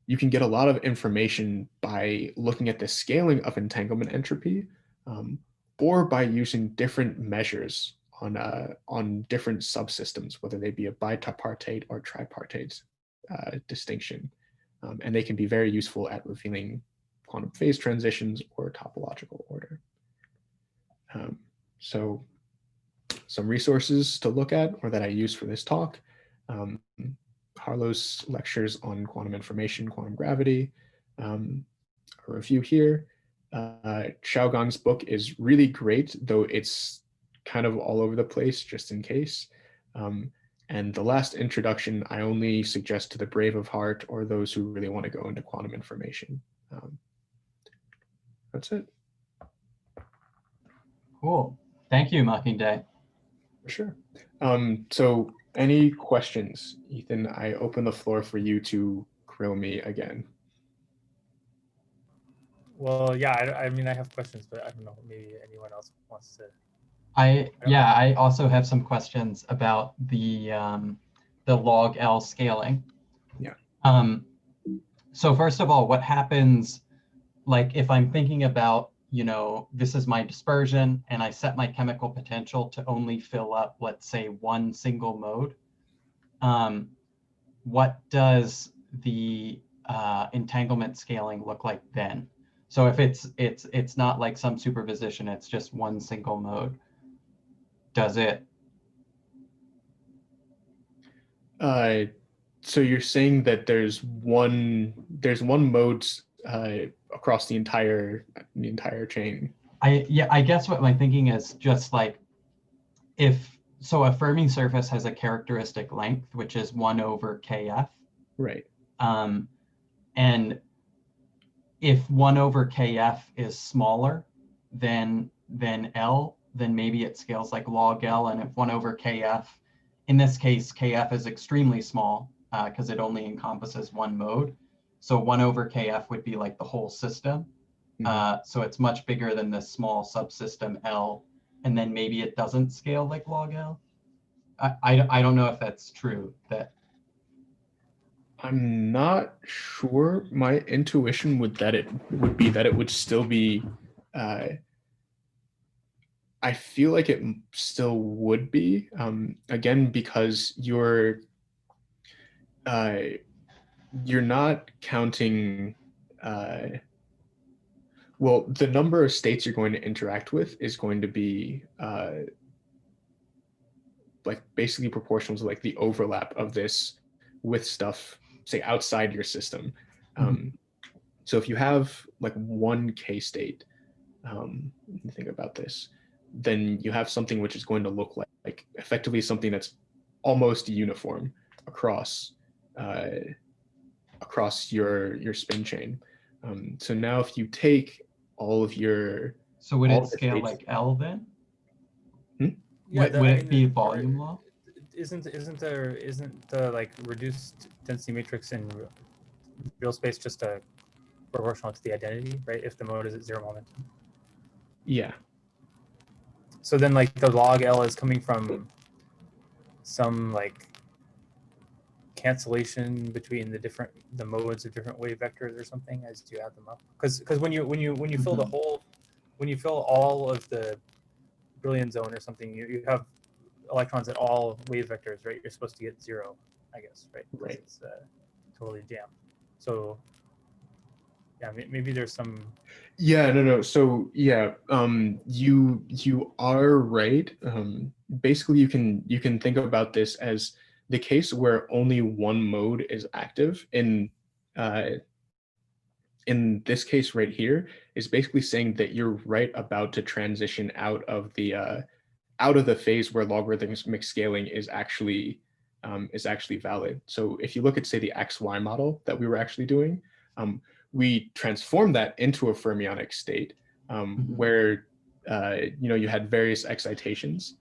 You can get a lot of information by looking at the scaling of entanglement entropy, or by using different measures on different subsystems, whether they be a bipartite or tripartite distinction. And they can be very useful at revealing quantum phase transitions or topological order. So some resources to look at, or that I use for this talk: Harlow's lectures on quantum information, quantum gravity, a review here. Xiaogang's book is really great, though it's kind of all over the place, just in case. And the last introduction, I only suggest to the brave of heart or those who really want to go into quantum information. That's it. Cool. Thank you, Makinde. For sure. So any questions? Ethan, I open the floor for you to grill me again. Well, yeah, I mean, I have questions, but I don't know, maybe anyone else wants to. I also have some questions about the log L scaling. Yeah. So first of all, what happens, like if I'm thinking about, this is my dispersion and I set my chemical potential to only fill up, let's say, one single mode, what does the entanglement scaling look like then? So if it's not like some superposition, it's just one single mode, does it? So you're saying that there's one mode across the entire chain. I guess what my thinking is just like, so a Fermi surface has a characteristic length, which is 1/kf. Right. And if 1/kf is smaller than L, then maybe it scales like log L. And if 1/kf, in this case, kf is extremely small because it only encompasses one mode. So 1/kf would be like the whole system. So it's much bigger than this small subsystem L. And then maybe it doesn't scale like log L. I don't know if that's true. I'm not sure. My intuition would be that it would still be. I feel like it still would be. Again, because you're not counting. Well, the number of states you're going to interact with is going to be like basically proportional to like the overlap of this with stuff, say, outside your system. So if you have like one K state, think about this, then you have something which is going to look like effectively something that's almost uniform across your spin chain. So now if you take all of your... So would it scale like L then? Yeah, would it be volume law? Isn't the like reduced density matrix in real space just a proportional to the identity, right? If the mode is at zero momentum. Yeah. So then like the log L is coming from some like cancellation between the modes of different wave vectors or something as you add them up. Because when you fill the whole when you fill all of the Brilliant zone or something, you have electrons at all wave vectors, right? You're supposed to get 0, I guess, right? Right. It's totally jammed. So yeah, maybe there's some. Yeah, no. So yeah, you are right. Basically, you can think about this as the case where only one mode is active. In this case right here is basically saying that you're right about to transition out of the phase where logarithmic scaling is actually valid. So if you look at, say, the XY model that we were actually doing, we transformed that into a fermionic state where you had various excitations.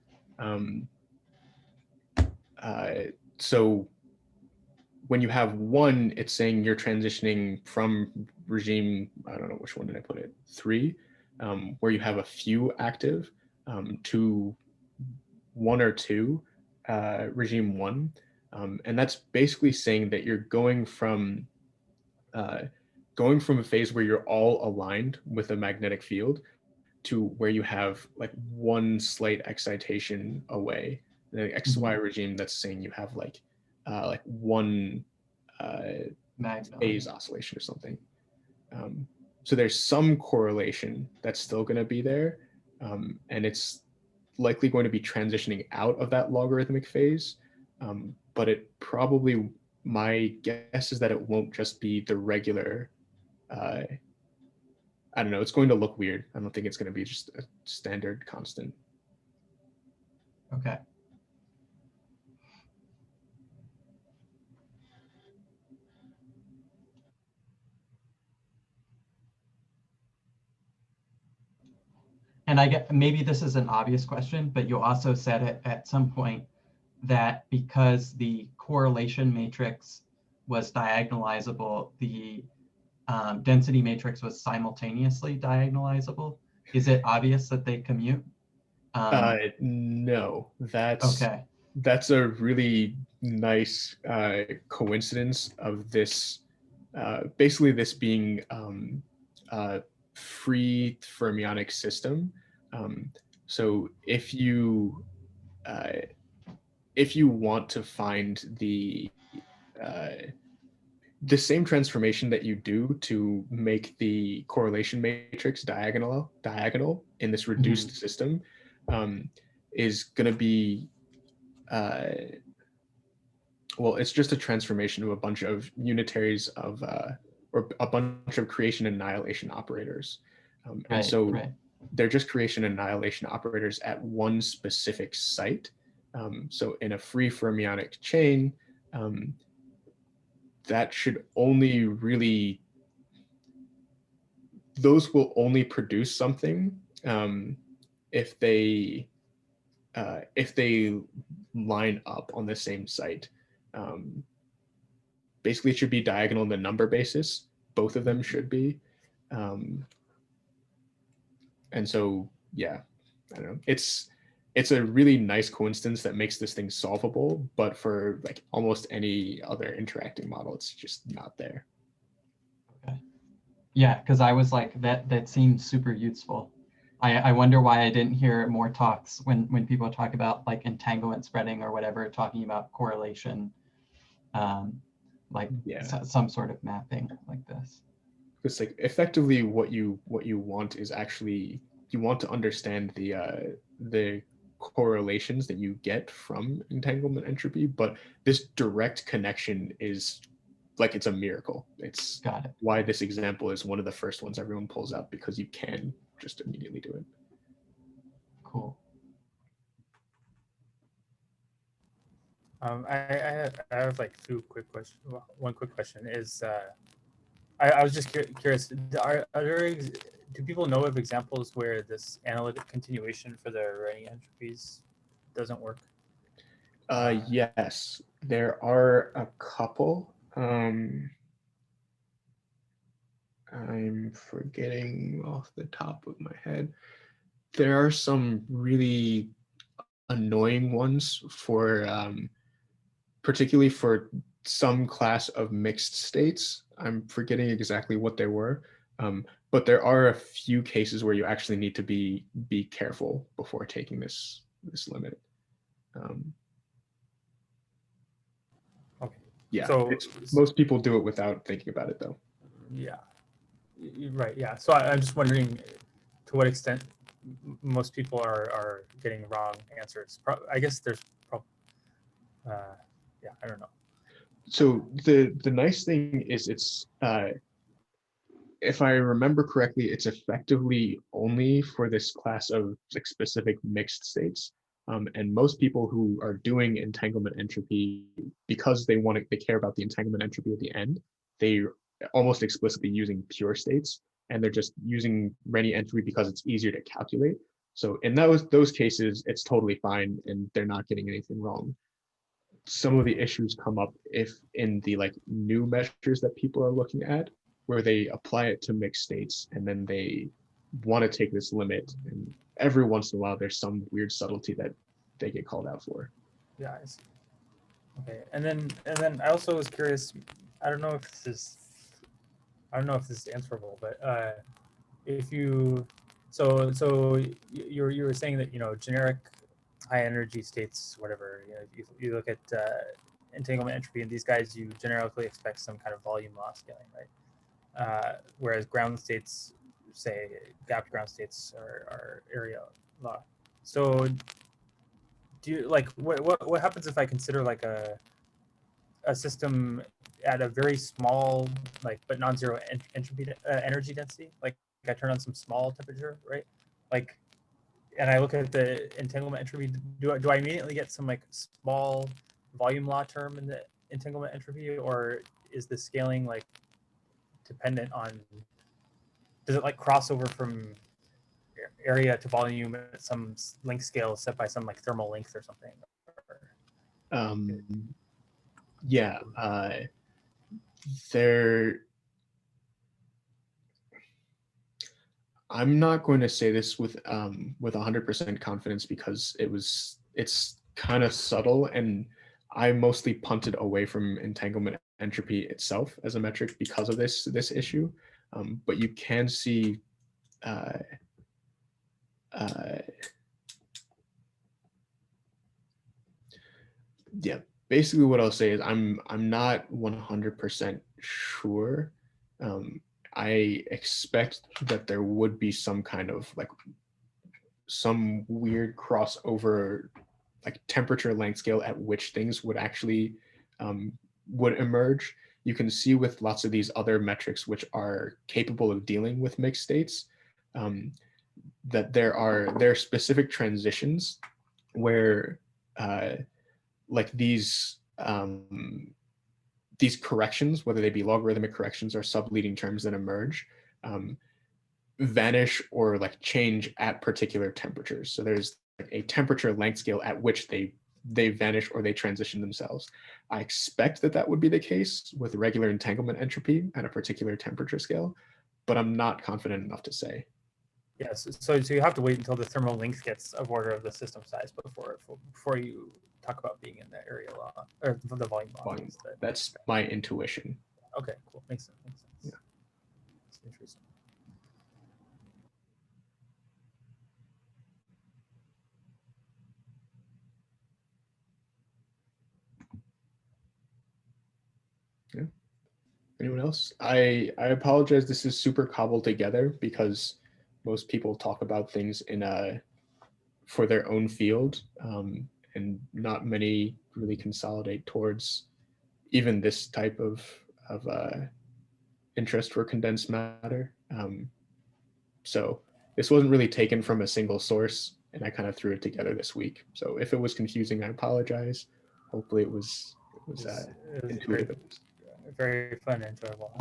So when you have one, it's saying you're transitioning from regime, I don't know, which one did I put it, 3, where you have a few active, to 1 or 2, regime 1. And that's basically saying that you're going from a phase where you're all aligned with a magnetic field to where you have like one slight excitation away. The XY regime, that's saying you have like one phase oscillation or something. So there's some correlation that's still going to be there, and it's likely going to be transitioning out of that logarithmic phase, but it probably, my guess is that it won't just be the regular, I don't know, it's going to look weird. I don't think it's going to be just a standard constant. Okay. And I get, maybe this is an obvious question, but you also said it at some point that because the correlation matrix was diagonalizable, the density matrix was simultaneously diagonalizable. Is it obvious that they commute? No, Okay. That's a really nice coincidence of this, basically this being a free fermionic system. So if you want to find the same transformation that you do to make the correlation matrix diagonal in this reduced system, is going to be, well, it's just a transformation of a bunch of unitaries of, or a bunch of creation and annihilation operators. And so they're just creation and annihilation operators at one specific site. So in a free fermionic chain, that should only really, those will only produce something if they line up on the same site. Basically, it should be diagonal on the number basis. Both of them should be. And so, yeah, I don't know. It's a really nice coincidence that makes this thing solvable, but for like almost any other interacting model, it's just not there. Okay. Yeah, because I was like, that seems super useful. I wonder why I didn't hear more talks when people talk about like entanglement spreading or whatever, talking about correlation, some sort of mapping like this. Because like effectively what you want is actually, you want to understand the correlations that you get from entanglement entropy, but this direct connection is like, it's a miracle. It's why this example is one of the first ones everyone pulls out, because you can just immediately do it. Cool. I have like two quick questions. One quick question is, I was just curious. Do people know of examples where this analytic continuation for the Renyi entropes doesn't work? Yes, there are a couple. I'm forgetting off the top of my head. There are some really annoying ones for, particularly for some class of mixed states. I'm forgetting exactly what they were, But there are a few cases where you actually need to be careful before taking this limit. Okay. Yeah, So most people do it without thinking about it, though. Yeah, right. Yeah. So I'm just wondering to what extent most people are getting wrong answers. I guess there's yeah, I don't know. So the nice thing is it's if I remember correctly, it's effectively only for this class of like specific mixed states. And most people who are doing entanglement entropy, because they care about the entanglement entropy at the end, they almost explicitly using pure states, and they're just using Renyi entropy because it's easier to calculate. So in those cases, it's totally fine, and they're not getting anything wrong. Some of the issues come up if in the like new measures that people are looking at, where they apply it to mixed states and then they want to take this limit, and every once in a while there's some weird subtlety that they get called out for. Yeah, I see. Okay, and then I also was curious. I don't know if this is answerable, but if you so you were saying that generic high energy states, whatever, you look at entanglement entropy, and these guys, you generically expect some kind of volume law scaling, right? Whereas ground states, say gapped ground states, are area law. So do you like what happens if I consider like a system at a very small, like, but non-zero entropy energy density? Like I turn on some small temperature, right? Like, and I look at the entanglement entropy. Do I immediately get some like small volume law term in the entanglement entropy, or is the scaling like dependent on? Does it like cross over from area to volume at some length scale set by some like thermal length or something? Yeah, there. I'm not going to say this with 100% confidence because it's kind of subtle, and I mostly punted away from entanglement entropy itself as a metric because of this issue. But you can see yeah, basically what I'll say is I'm not 100% sure. I expect that there would be some kind of like some weird crossover, like temperature length scale at which things would actually would emerge. You can see with lots of these other metrics which are capable of dealing with mixed states, that there are specific transitions where like these corrections, whether they be logarithmic corrections or subleading terms that emerge, vanish or like change at particular temperatures. So there's like a temperature length scale at which they vanish or they transition themselves. I expect that would be the case with regular entanglement entropy at a particular temperature scale, but I'm not confident enough to say. Yes, so you have to wait until the thermal length gets of order of the system size before you talk about being in the area law or the volume law. That's my intuition. Okay, cool. Makes sense. Yeah. That's interesting. Yeah. Anyone else? I apologize. This is super cobbled together because most people talk about things in for their own field, and not many really consolidate towards even this type of interest for condensed matter. So this wasn't really taken from a single source, and I kind of threw it together this week. So if it was confusing, I apologize. Hopefully it was intuitive. Very fun and enjoyable.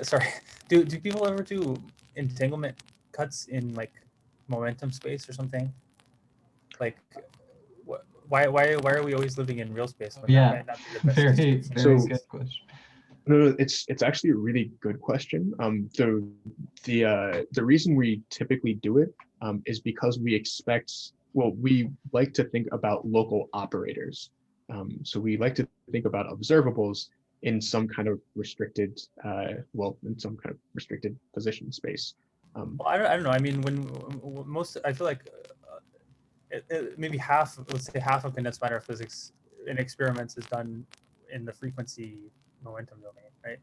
Sorry. Do people ever do entanglement cuts in like momentum space or something? Like, why are we always living in real space? When Yeah, that might not be the best very So, good question. No, it's actually a really good question. The reason we typically do it is because we like to think about local operators. So we like to think about observables in some kind of restricted, in some kind of restricted position space. Well, I don't know. I mean, I feel like maybe let's say half of condensed matter physics in experiments is done in the frequency momentum domain, right?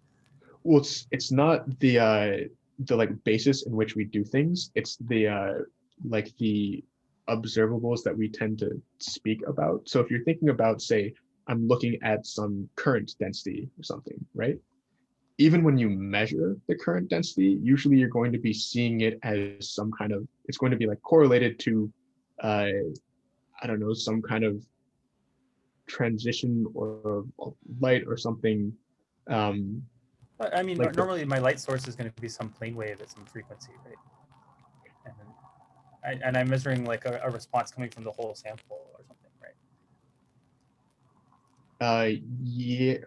Well, it's not the like basis in which we do things. It's the like the observables that we tend to speak about. So if you're thinking about, say, I'm looking at some current density or something, right? Even when you measure the current density, usually you're going to be seeing it as some kind of, it's going to be like correlated to, I don't know, some kind of transition or light or something. But I mean, like normally my light source is going to be some plane wave at some frequency, right? And I'm measuring like a response coming from the whole sample or something, right? Yeah.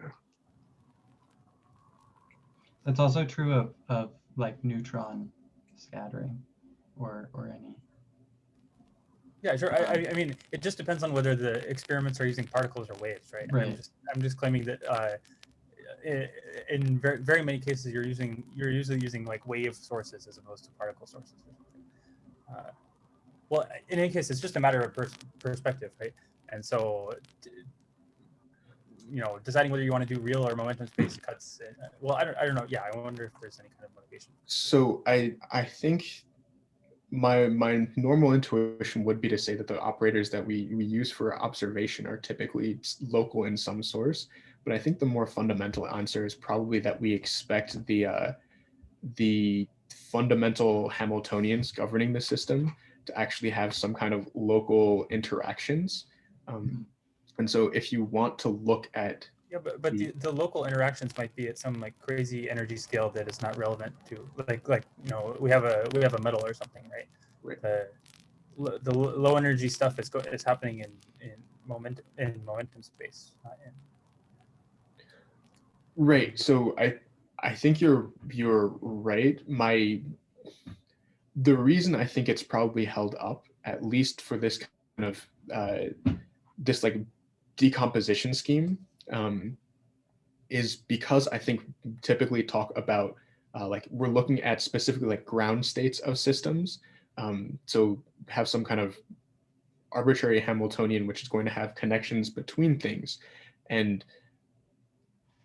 That's also true of like neutron scattering or any. Yeah, sure. I mean, it just depends on whether the experiments are using particles or waves, right? Right. I'm just claiming that in very many cases you're usually using like wave sources as opposed to particle sources or something. Well, in any case, it's just a matter of perspective, right? And so, deciding whether you want to do real or momentum space cuts. Well, I don't know. Yeah, I wonder if there's any kind of motivation. So I think my normal intuition would be to say that the operators that we use for observation are typically local in some source, but I think the more fundamental answer is probably that we expect the fundamental Hamiltonians governing the system to actually have some kind of local interactions. And so if you want to look at but the local interactions might be at some like crazy energy scale that is not relevant to like we have a metal or something, right? Right. The low energy stuff is happening in momentum space. Right. So I think you're right. The reason I think it's probably held up, at least for this kind of this like decomposition scheme, is because I think typically talk about like we're looking at specifically like ground states of systems. So have some kind of arbitrary Hamiltonian, which is going to have connections between things. And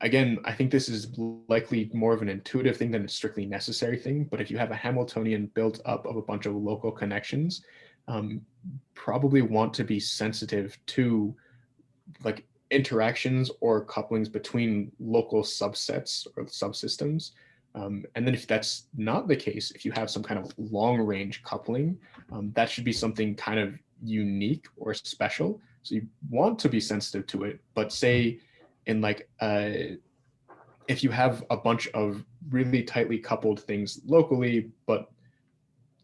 again, I think this is likely more of an intuitive thing than a strictly necessary thing. But if you have a Hamiltonian built up of a bunch of local connections, probably want to be sensitive to like interactions or couplings between local subsets or subsystems. And then if that's not the case, if you have some kind of long range coupling, that should be something kind of unique or special. So you want to be sensitive to it, but say in like if you have a bunch of really tightly coupled things locally, but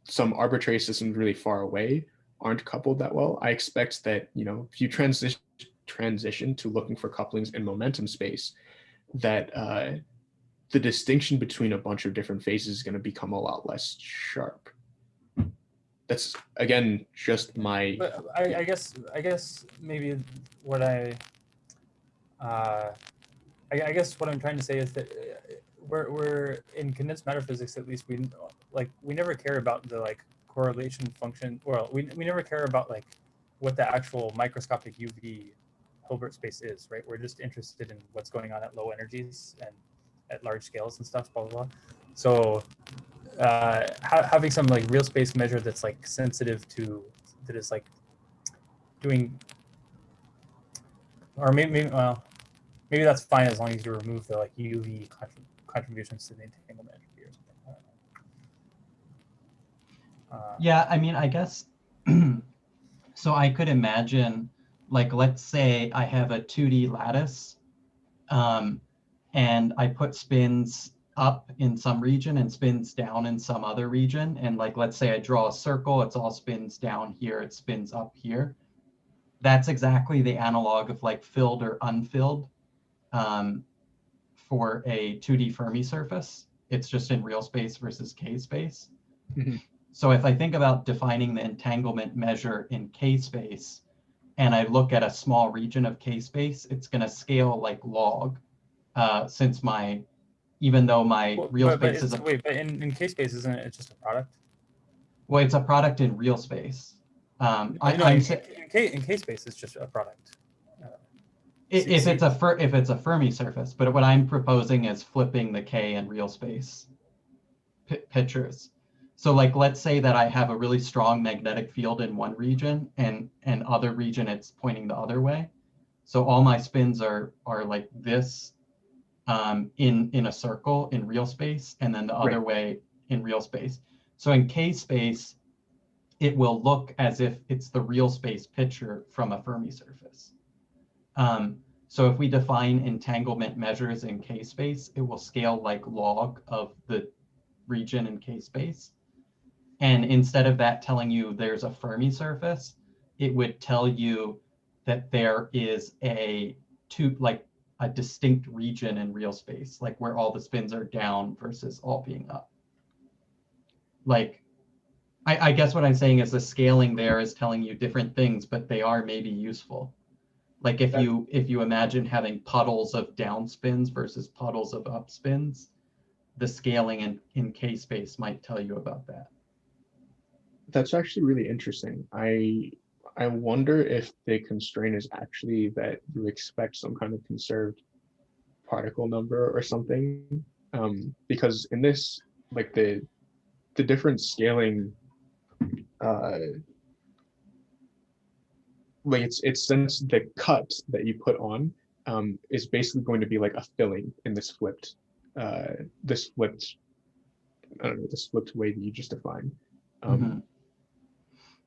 some arbitrary systems really far away aren't coupled that well, I expect that, if you transition to looking for couplings in momentum space, that the distinction between a bunch of different phases is going to become a lot less sharp. That's again just my. But I guess maybe what I guess what I'm trying to say is that we're in condensed matter physics, at least we never care about the like correlation function. Well, we never care about like what the actual microscopic UV Hilbert space is, right? We're just interested in what's going on at low energies and at large scales and stuff, blah, blah, blah. So having some like real space measure that's like sensitive to, that is like doing, or maybe that's fine as long as you remove the like UV contributions to the entanglement entropy or something. Yeah, I mean, I guess, so I could imagine, like, let's say I have a 2D lattice, and I put spins up in some region and spins down in some other region. And like, let's say I draw a circle, it's all spins down here, it spins up here. That's exactly the analog of like filled or unfilled for a 2D Fermi surface. It's just in real space versus K space. Mm-hmm. So if I think about defining the entanglement measure in K space, and I look at a small region of K space, it's going to scale like log. since even though my real space is wait, but in K-space, isn't it just a product? Well, it's a product in real space. In K-space, it's just a product. If it's a Fermi surface, but what I'm proposing is flipping the K and real space pictures. So like, let's say that I have a really strong magnetic field in one region and other region it's pointing the other way. So all my spins are like this in a circle in real space, and then the other way in real space. So in K space, it will look as if it's the real space picture from a Fermi surface. So if we define entanglement measures in K space, it will scale like log of the region in K space. And instead of that telling you there's a Fermi surface, it would tell you that there is a distinct region in real space, like where all the spins are down versus all being up. Like, I guess what I'm saying is the scaling there is telling you different things, but they are maybe useful. Like if you imagine having puddles of down spins versus puddles of up spins, the scaling in K space might tell you about that. That's actually really interesting. I wonder if the constraint is actually that you expect some kind of conserved particle number or something, because in this, like the different scaling, like it's since the cut that you put on is basically going to be like a filling in this flipped I don't know, this flipped way that you just defined.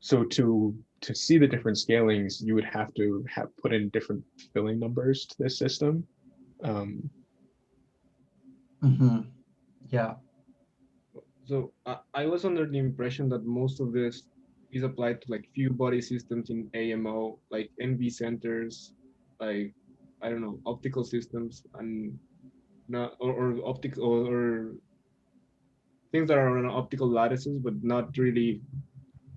So to see the different scalings, you would have to put in different filling numbers to this system. Yeah. So I was under the impression that most of this is applied to like few body systems in AMO, like NV centers, like I don't know, optical systems, and not or optical or things that are on optical lattices, but not really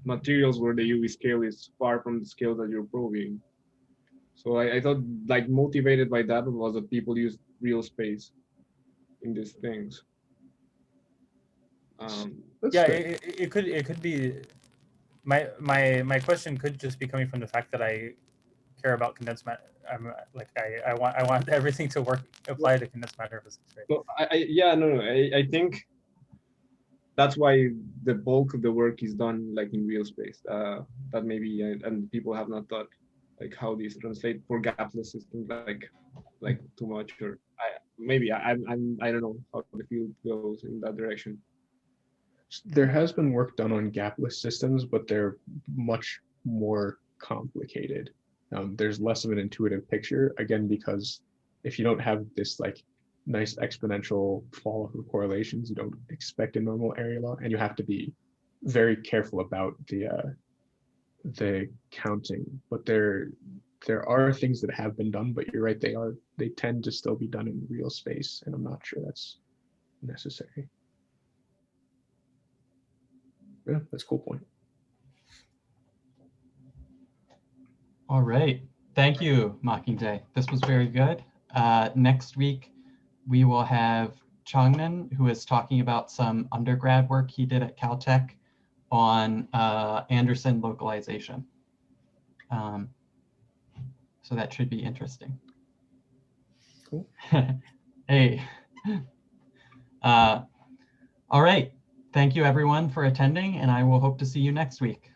materials where the UV scale is far from the scale that you're probing. So I thought, like, motivated by that was that people use real space in these things. It could be. My question could just be coming from the fact that I care about condensed matter. I'm like I want everything to apply to condensed matter physics. Right? So I think that's why the bulk of the work is done like in real space. That maybe and people have not thought like how these translate for gapless systems like too much, or I don't know how the field goes in that direction. There has been work done on gapless systems, but they're much more complicated. There's less of an intuitive picture, again, because if you don't have this like nice exponential fall of correlations, you don't expect a normal area law, and you have to be very careful about the counting. But there are things that have been done, but you're right, they tend to still be done in real space, and I'm not sure that's necessary. Yeah, that's a cool point. All right. Thank you, Mockingjay. This was very good. Next week, we will have Changnan, who is talking about some undergrad work he did at Caltech on Anderson localization. So that should be interesting. Cool. Hey. All right. Thank you, everyone, for attending, and I will hope to see you next week.